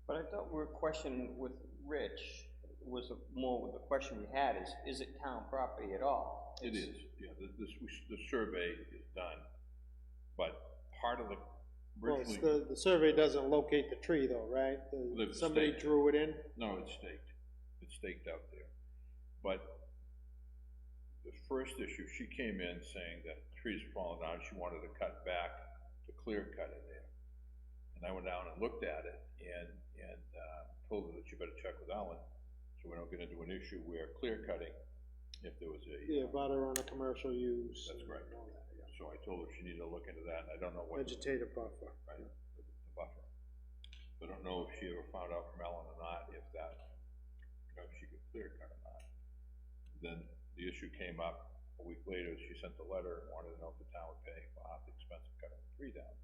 But I thought our question with Rich was more with the question we had is it town property at all? It is, yeah, the survey is done, but part of the, Well, originally. the survey doesn't locate the tree though, right? It's Somebody staked. drew it in? No, it's staked out there. But the first issue, she came in saying that trees were falling down, she wanted to cut back, to clear cut in there. And I went down and looked at it and told her that she better check with Alan, so we don't get into an issue where clear cutting, if there was a. Yeah, butter on a commercial use. That's and correct. all that, yeah. So I told her she needed to look into that, and I don't know what. Vegetative buffer. Right, the buffer. I don't know if she ever found out from Ellen or not, if that, if she could clear cut or not. Then the issue came up a week later, she sent a letter, and wanted to know if the town would pay for half the expense of cutting the tree down.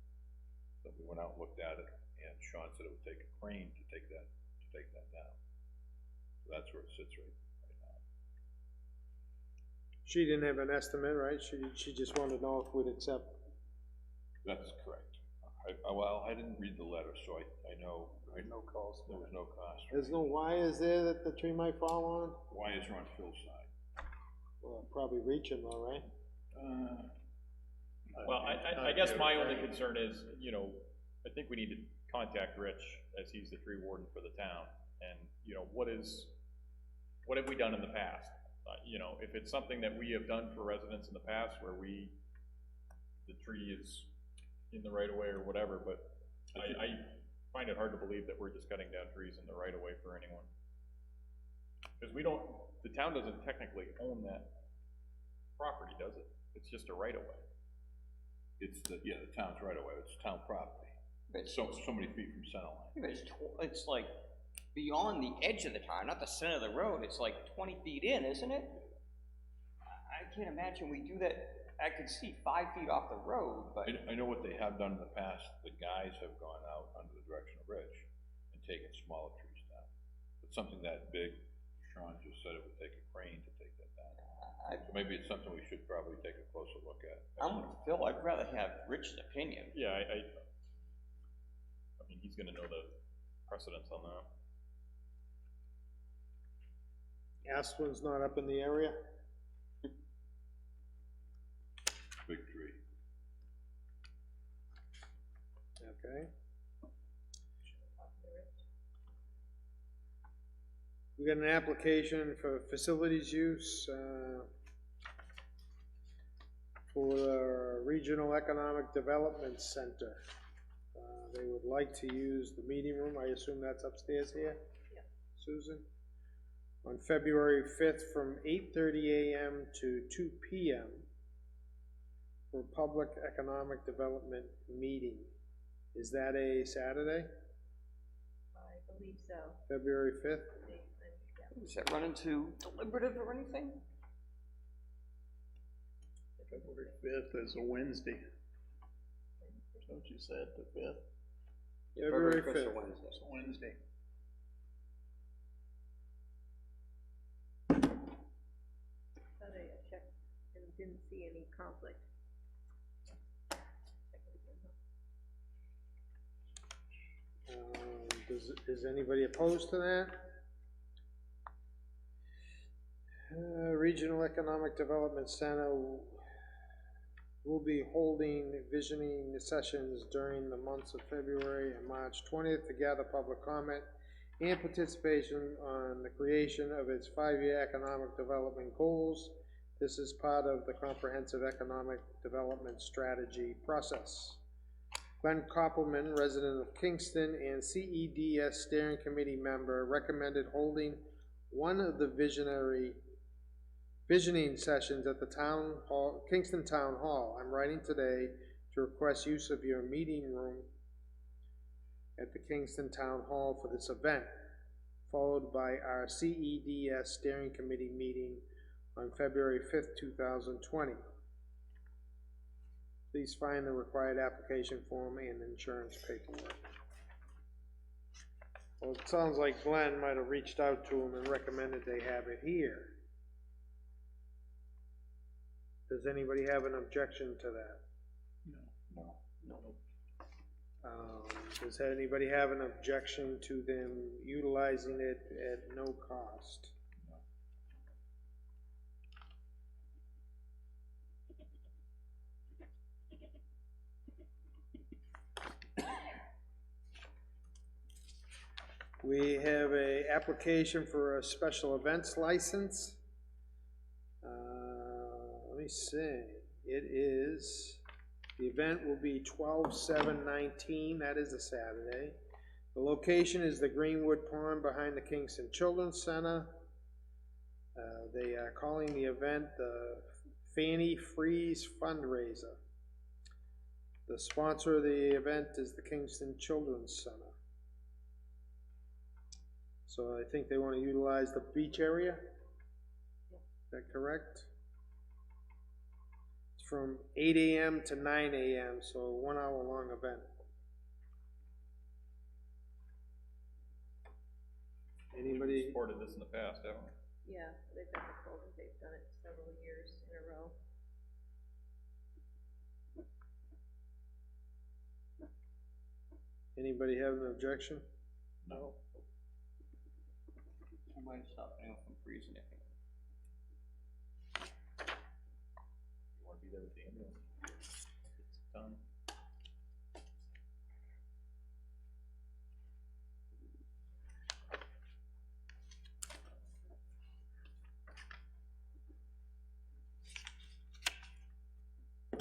So we went out and looked at it, and Sean said it would take a crane to take that down. So that's where it sits right now. She didn't have an estimate, right? She just wanted to know if we'd accept. That's correct. Well, I didn't read the letter, so I know. No cost. There was no cost. There's no wires there that the tree might fall on? Wires are on Phil's side. Well, probably reach them though, right? Well, I guess my only concern is, I think we need to contact Rich, as he's the tree warden for the town, and, what have we done in the past? If it's something that we have done for residents in the past, where the tree is in the right of way or whatever, but I find it hard to believe that we're just cutting down trees in the right of way for anyone. Because the town doesn't technically own that property, does it? It's just a right of way. It's the town's right away, it's town property. It's so many feet from center line. Yeah, but it's like beyond the edge of the town, not the center of the road, it's like 20 feet in, isn't it? I can't imagine we do that. I could see 5 feet off the road, but. I know what they have done in the past, the guys have gone out under the direction of Rich and taken smaller trees down. But something that big, Sean just said it would take a crane to take that down. So maybe it's something we should probably take a closer look at. I'm with Phil, I'd rather have Rich's opinion. Yeah, I mean, he's gonna know the precedence on that. Aspen's not up in the area? Big tree. Okay. We got an application for facilities use, for the Regional Economic Development Center. They would like to use the meeting room, I assume that's upstairs here? Yeah. Susan? On February 5th from 8:30 a.m. to 2 p.m. for public economic development meeting. Is that a Saturday? I believe so. February 5th? Does that run into deliberative or anything? February 5th is a Wednesday. Don't you said the 5th? February 5th. is a Wednesday. It's a Wednesday. Thought I checked and didn't see any conflict. Is anybody opposed to that? Regional Economic Development Center will be holding visioning sessions during the months of February and March 20th to gather public comment and participation on the creation of its 5-year economic development goals. This is part of the comprehensive economic development strategy process. Glenn Koppelman, resident of Kingston and CEDS Steering Committee member, recommended holding one of the visioning sessions at the Town Hall, Kingston Town Hall. I'm writing today to request use of your meeting room at the Kingston Town Hall for this event, followed by our CEDS Steering Committee meeting on February 5th, 2020. Please find the required application form and insurance paperwork. Well, it sounds like Glenn might have reached out to him and recommended they have it here. Does anybody have an objection to that? No. Does anybody have an objection to them utilizing it at no cost? We have a application for a special events license. Let me see, it is, the event will be 12/7/19, that is a Saturday. The location is the Greenwood Pond behind the Kingston Children's Center. They are calling the event the Fanny Freeze Fundraiser. The sponsor of the event is the Kingston Children's Center. So I think they want to utilize the beach area? Is that correct? It's from 8 a.m. to 9 a.m., so a 1 hour long event. Anybody? We've supported this in the past, haven't we? Yeah, they've been told that they've done it several years in a row. Anybody have an objection? No. I might stop anyone from freezing it. You wanna be there with the ambulance? It's done.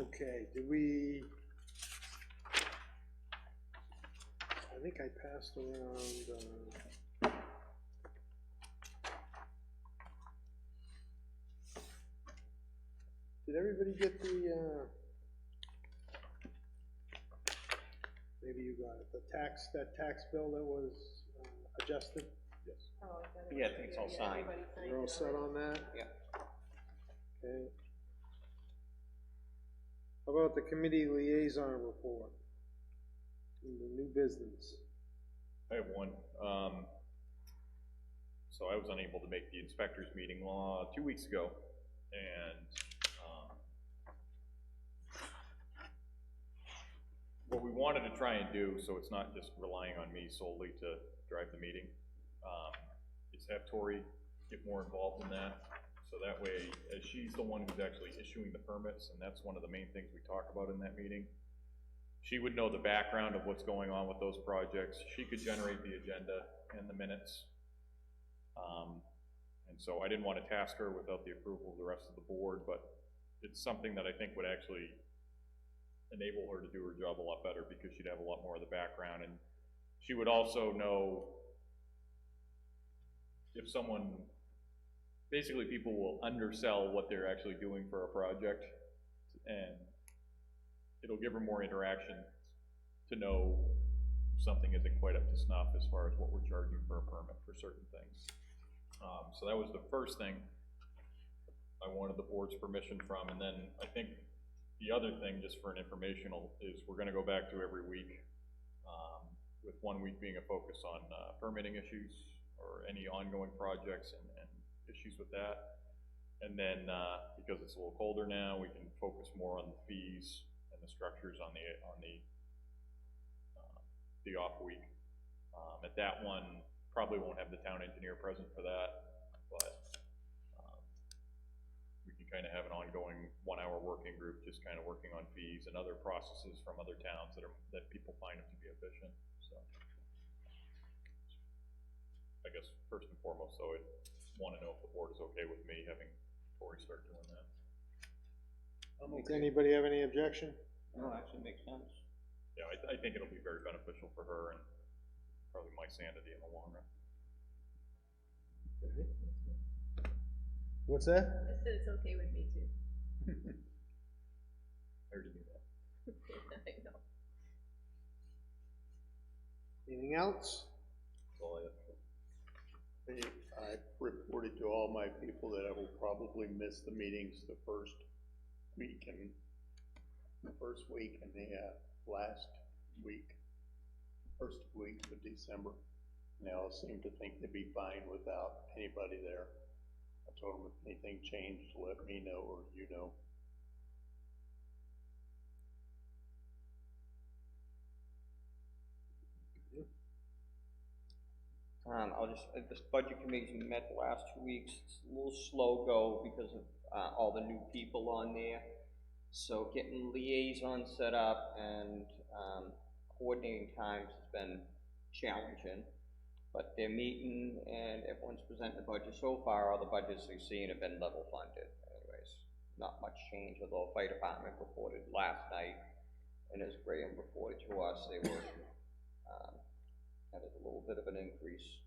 Okay, did we? I think I passed around, did everybody get the, maybe you got it, that tax bill that was adjusted? Yes. Oh, Yeah, I think it's all signed. everybody signed You're all it set already. on that? Yeah. Okay. How about the committee liaison report? The new business. I have one. So I was unable to make the inspectors meeting 2 weeks ago, and what we wanted to try and do, so it's not just relying on me solely to drive the meeting, is have Tori get more involved in that. So that way, as she's the one who's actually issuing the permits, and that's one of the main things we talk about in that meeting, she would know the background of what's going on with those projects. She could generate the agenda and the minutes. And so I didn't want to task her without the approval of the rest of the board, but it's something that I think would actually enable her to do her job a lot better, because she'd have a lot more of the background, and she would also know if someone, basically people will undersell what they're actually doing for a project, and it'll give her more interaction to know if something isn't quite up to snuff as far as what we're charging for a permit for certain things. So that was the first thing I wanted the board's permission from, and then I think the other thing, just for an informational, is we're gonna go back to every week, with 1 week being a focus on permitting issues or any ongoing projects and issues with that. And then, because it's a little colder now, we can focus more on the fees and the structures on the off week. At that one, probably won't have the town engineer present for that, but we can kind of have an ongoing 1 hour working group, just kind of working on fees and other processes from other towns that people find them to be efficient, so. guess, first and foremost, though, I'd wanna know if the board is okay with me having Tori start doing that. Does anybody have any objection? No, actually makes sense. Yeah, I think it'll be very beneficial for her and probably my sanity in the long run. What's that? I said it's okay with me too. I already knew that. I know. Anything else? That's all I have. I reported to all my people that I will probably miss the meetings the first week and the last week, first week of December. And they all seem to think they'd be fine without anybody there. I told them if anything changed, let me know or you know. This budget committee's met the last 2 weeks. It's a little slow go because of, all the new people on there. So getting liaison set up and, coordinating times has been challenging. But they're meeting and everyone's presenting the budget. So far, all the budgets we've seen have been level funded anyways. Not much change, although fire department reported last night, and as Graham reported to us, they were, had a little bit of an increase.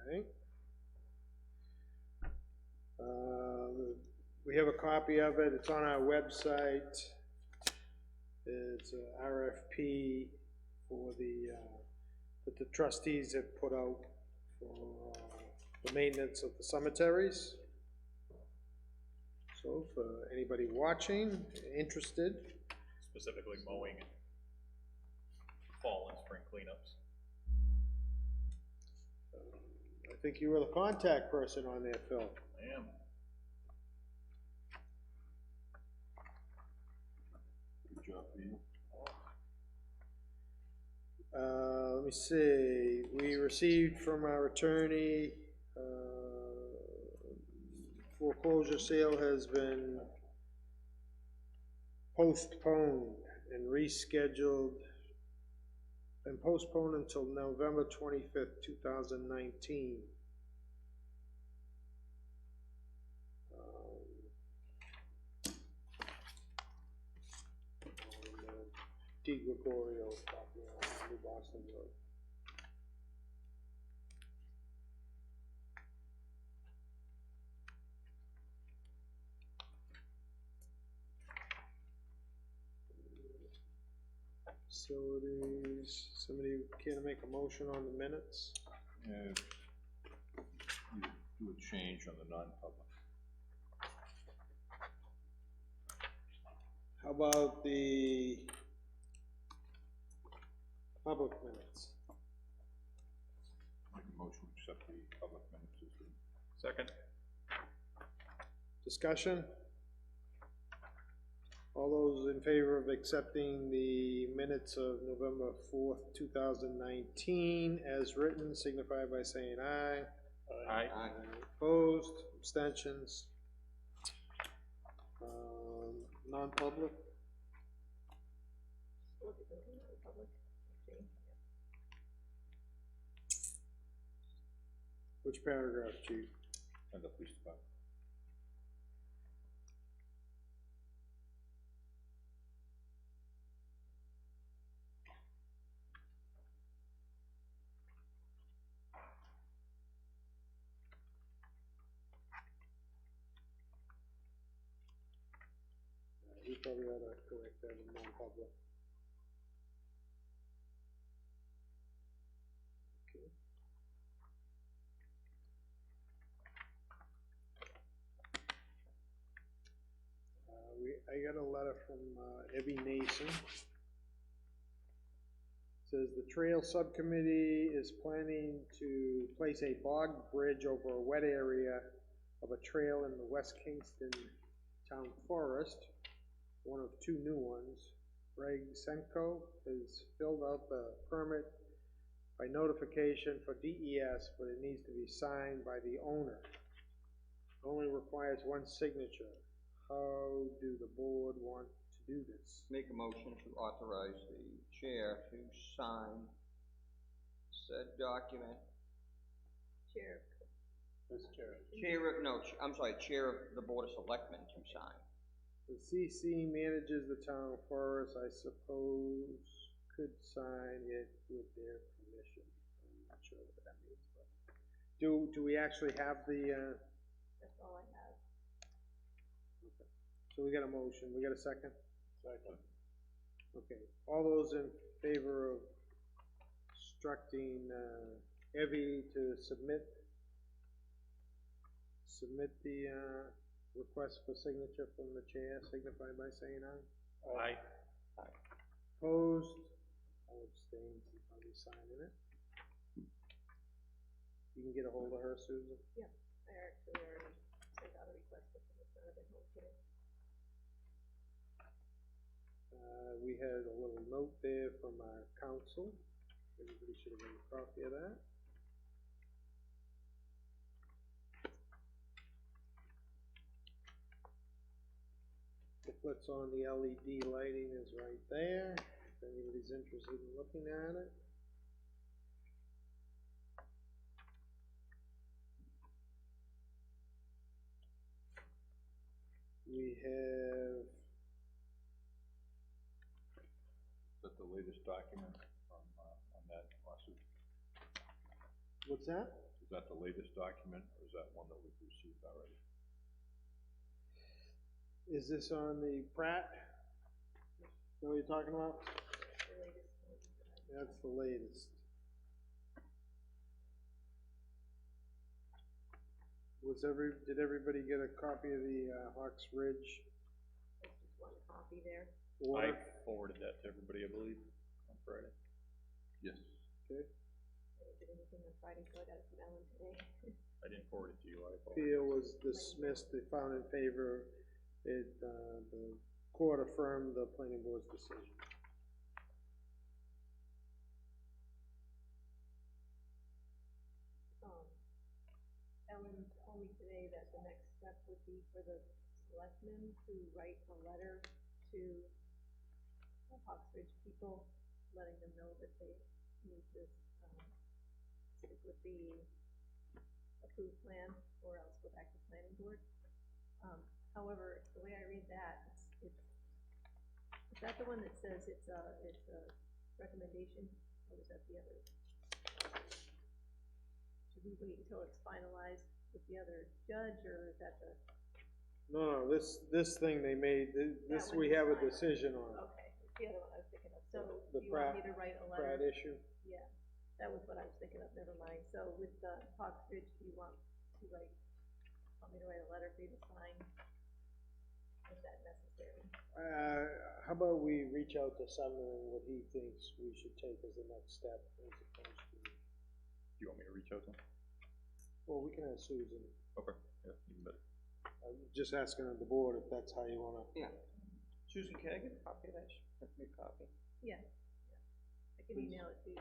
Alright. We have a copy of it, it's on our website. It's a RFP for that the trustees have put out for the maintenance of the cemeteries. So for anybody watching, interested. Specifically mowing and fall and spring cleanups. I think you were the contact person on there, Phil. I am. Good job for you. Let me see, we received from our attorney, foreclosure sale has been postponed and rescheduled, and postponed until November 25th, 2019. D. Gregorio property on New Boston Road. Facilities, somebody care to make a motion on the minutes? And you do a change on the non-public. How about the public minutes? Make a motion to accept the public minutes as written. Second. Discussion? All those in favor of accepting the minutes of November 4th, 2019 as written, signify by saying aye. Aye. Opposed, abstentions? Non-public? Which paragraph, Chief? And the police department. We probably ought to correct that in non-public. Okay. I got a letter from Evie Nason. Says the trail subcommittee is planning to place a bog bridge over a wet area of a trail in the West Kingston town forest, one of two new ones. Greg Senko has filled out the permit by notification for DES, but it needs to be signed by the owner. It only requires one signature. How do the board want to do this. Make a motion to authorize the chair to sign said document. Chair, Chair of the Board of Selectmen to sign. The CC manages the town forest, I suppose, could sign it with their permission. I'm not sure what that means, but. Do we actually have the, that's all I have. okay. So we got a motion, we got a second? Second. Okay, all those in favor of instructing, Evie to submit the, request for signature from the chair, signify by saying aye. Aye. Opposed? I'll abstain since I'll be signing it. You can get a hold of her, Susan? Yeah, I actually already sent out a request for this, I've been home today. We had a little note there from our council. Everybody should have made a copy of that. The flips on the LED lighting is right there, if anybody's interested in looking at it. We have, Is that the latest document from, on that lawsuit? what's that? Is that the latest document, or is that one that we've received already? Is this on the Pratt? Know what you're talking about? The latest one that I. That's the latest. Did everybody get a copy of the, Hawks Ridge There's just one copy there. I order? forwarded that to everybody, I believe, on Friday. Yes. Okay. I didn't do anything on Friday, so I got it from Ellen today. I didn't forward it to you, I apologize. Appeal was dismissed, they found in favor, the court affirmed the planning board's decision. Ellen told me today that the next step would be for the selectmen to write a letter to the Hawks Ridge people, letting them know that they need to, stick with the approved plan, or else go back to planning board. However, the way I read that, is that the one that says it's a recommendation, or is that the other? Should we wait until it's finalized with the other judge, or is that the? No, this thing they made, this That one we is have a fine. decision on. Okay, it's the other one I was thinking of, so The you want me to write a letter? Pratt issue? Yeah, that was what I was thinking of, never mind, so with the Hawks Ridge, do you want me to write a letter for you to sign? Is that necessary? How about we reach out to Sumner and what he thinks we should take as the next step, as opposed to, Do you want me to reach out to them? well, we can ask Susan. Okay, yeah, even better. I'm just asking the board if that's how you wanna. Yeah. Susan, can I get a copy of that? Print me a copy. Yeah, I can email it to you,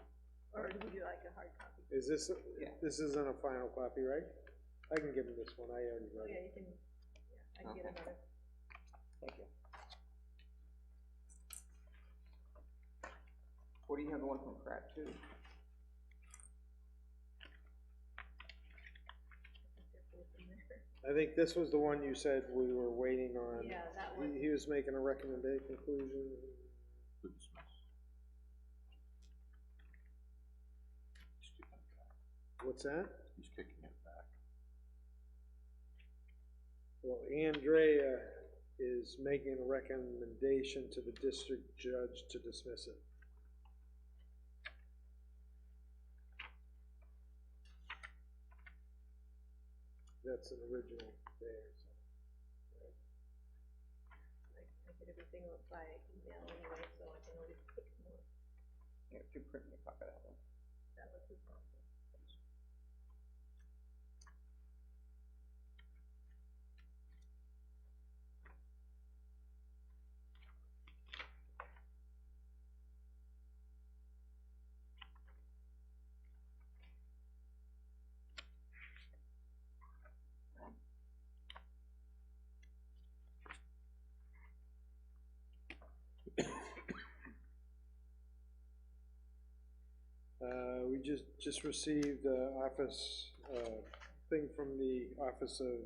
or would you like a hard copy? Is this, Yeah. this isn't a final copy, right? I can give him this one, I already Oh, read yeah, it. you can, I can get Okay. another. Thank you. What do you have, the one from Pratt too? I think this was the one you said we were waiting on. Yeah, that one. He was making a recommendation, conclusion. To dismiss. He's kicking it back. What's that? He's kicking it back. Well, Andrea is making a recommendation to the district judge to dismiss it. That's an original there, so. I did everything by email anyway, so I can always pick more. Yeah, if you print me a copy of that one. That was his problem. just received the office, thing from the Office of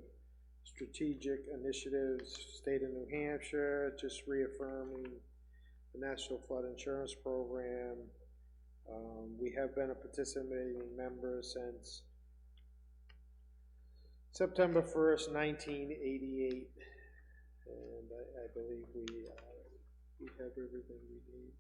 Strategic Initiatives, State of New Hampshire, just reaffirming the National Flood Insurance Program. We have been a participating member since September 1st, 1988, and I believe we have everything we need.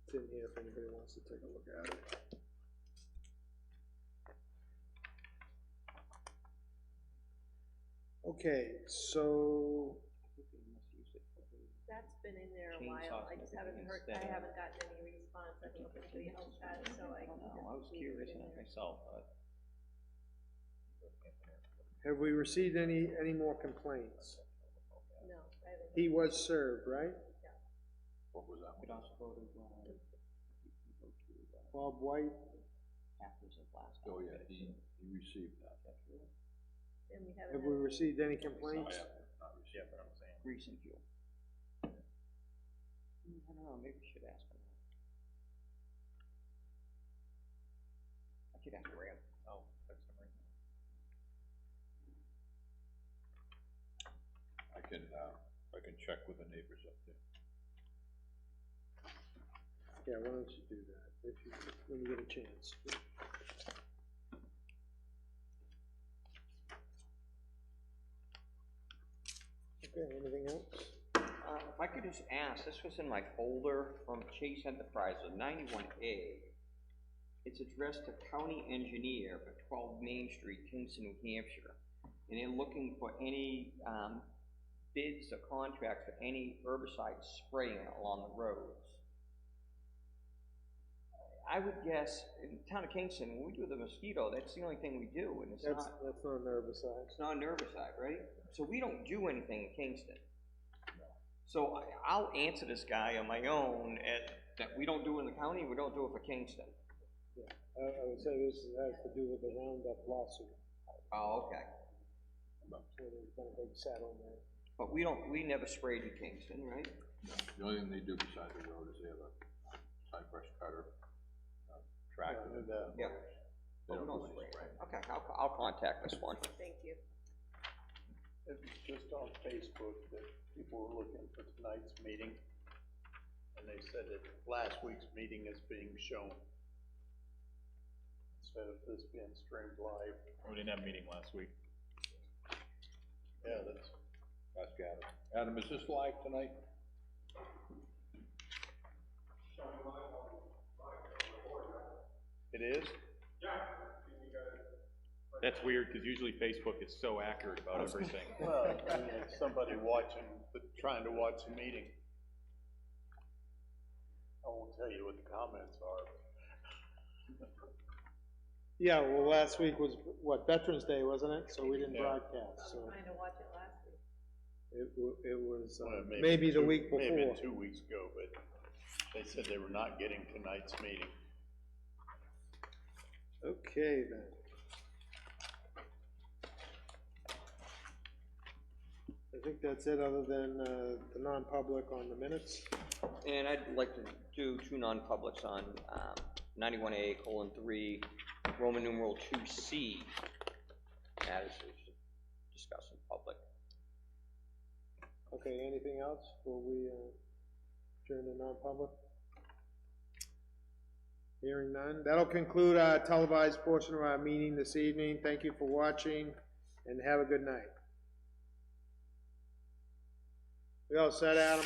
It's in here if anybody wants to take a look at it. Okay, so, That's been in there a while, I just haven't heard, I haven't gotten any response, I don't know if anybody else has, so I can just. I was leave it curious in enough there. myself, but. have we received any more complaints? No, I haven't. He was served, right? What was that? Could also go to, Bob White? after the last. Oh, yeah, he received that. And we haven't. Have we received any complaints? Not received. But I'm saying. Recent fuel. I don't know, maybe we should ask him. I could ask Graham. Oh, text him right now. I can check with the neighbors up there. Yeah, why don't you do that, when you get a chance. Okay, anything else? If I could just ask, this was in my folder from Chase Enterprises, 91A. It's addressed to County Engineer for 12 Main Street, Kingston, New Hampshire. And they're looking for any, bids or contracts for any herbicide spraying along the roads. I would guess, in the town of Kingston, when we do the mosquito, that's the only thing we do, and it's That's not, not an herbicide. it's not an herbicide, right? So we don't do anything in Kingston. So I'll answer this guy on my own, that we don't do it in the county, we don't do it for Kingston. Yeah, I would say this has to do with the Roundup lawsuit, Oh, okay. so there's been a big settlement. But we never sprayed in Kingston, right? The only thing they do beside the road is they have a cypress cutter, tractor. Yeah. They But we don't don't really spray. spray. Okay, I'll contact this one. Thank you. It was just on Facebook that people were looking for tonight's meeting, and they said that last week's meeting is being shown instead of this being streamed live. We didn't have a meeting last week. Yeah, that's, Ask Adam. Adam, is this live tonight? it is? That's weird, because usually Facebook is so accurate about everything. Well, I mean, it's somebody trying to watch the meeting. I won't tell you what the comments are. Yeah, well, last week was, what, Veterans Day, wasn't it? So we didn't Yeah. broadcast, I so was trying to watch it last week. it was, Well, maybe the week Maybe before. 2 weeks ago, but they said they were not getting tonight's meeting. Okay, then. I think that's it, other than, the non-public on the minutes. And I'd like to do two non-publics on, 91A:3, Roman numeral 2C, matters to discuss in public. Okay, anything else before we, adjourn to non-public? Hearing none. That'll conclude our televised portion of our meeting this evening. Thank you for watching, and have a good night. We all set, Adam?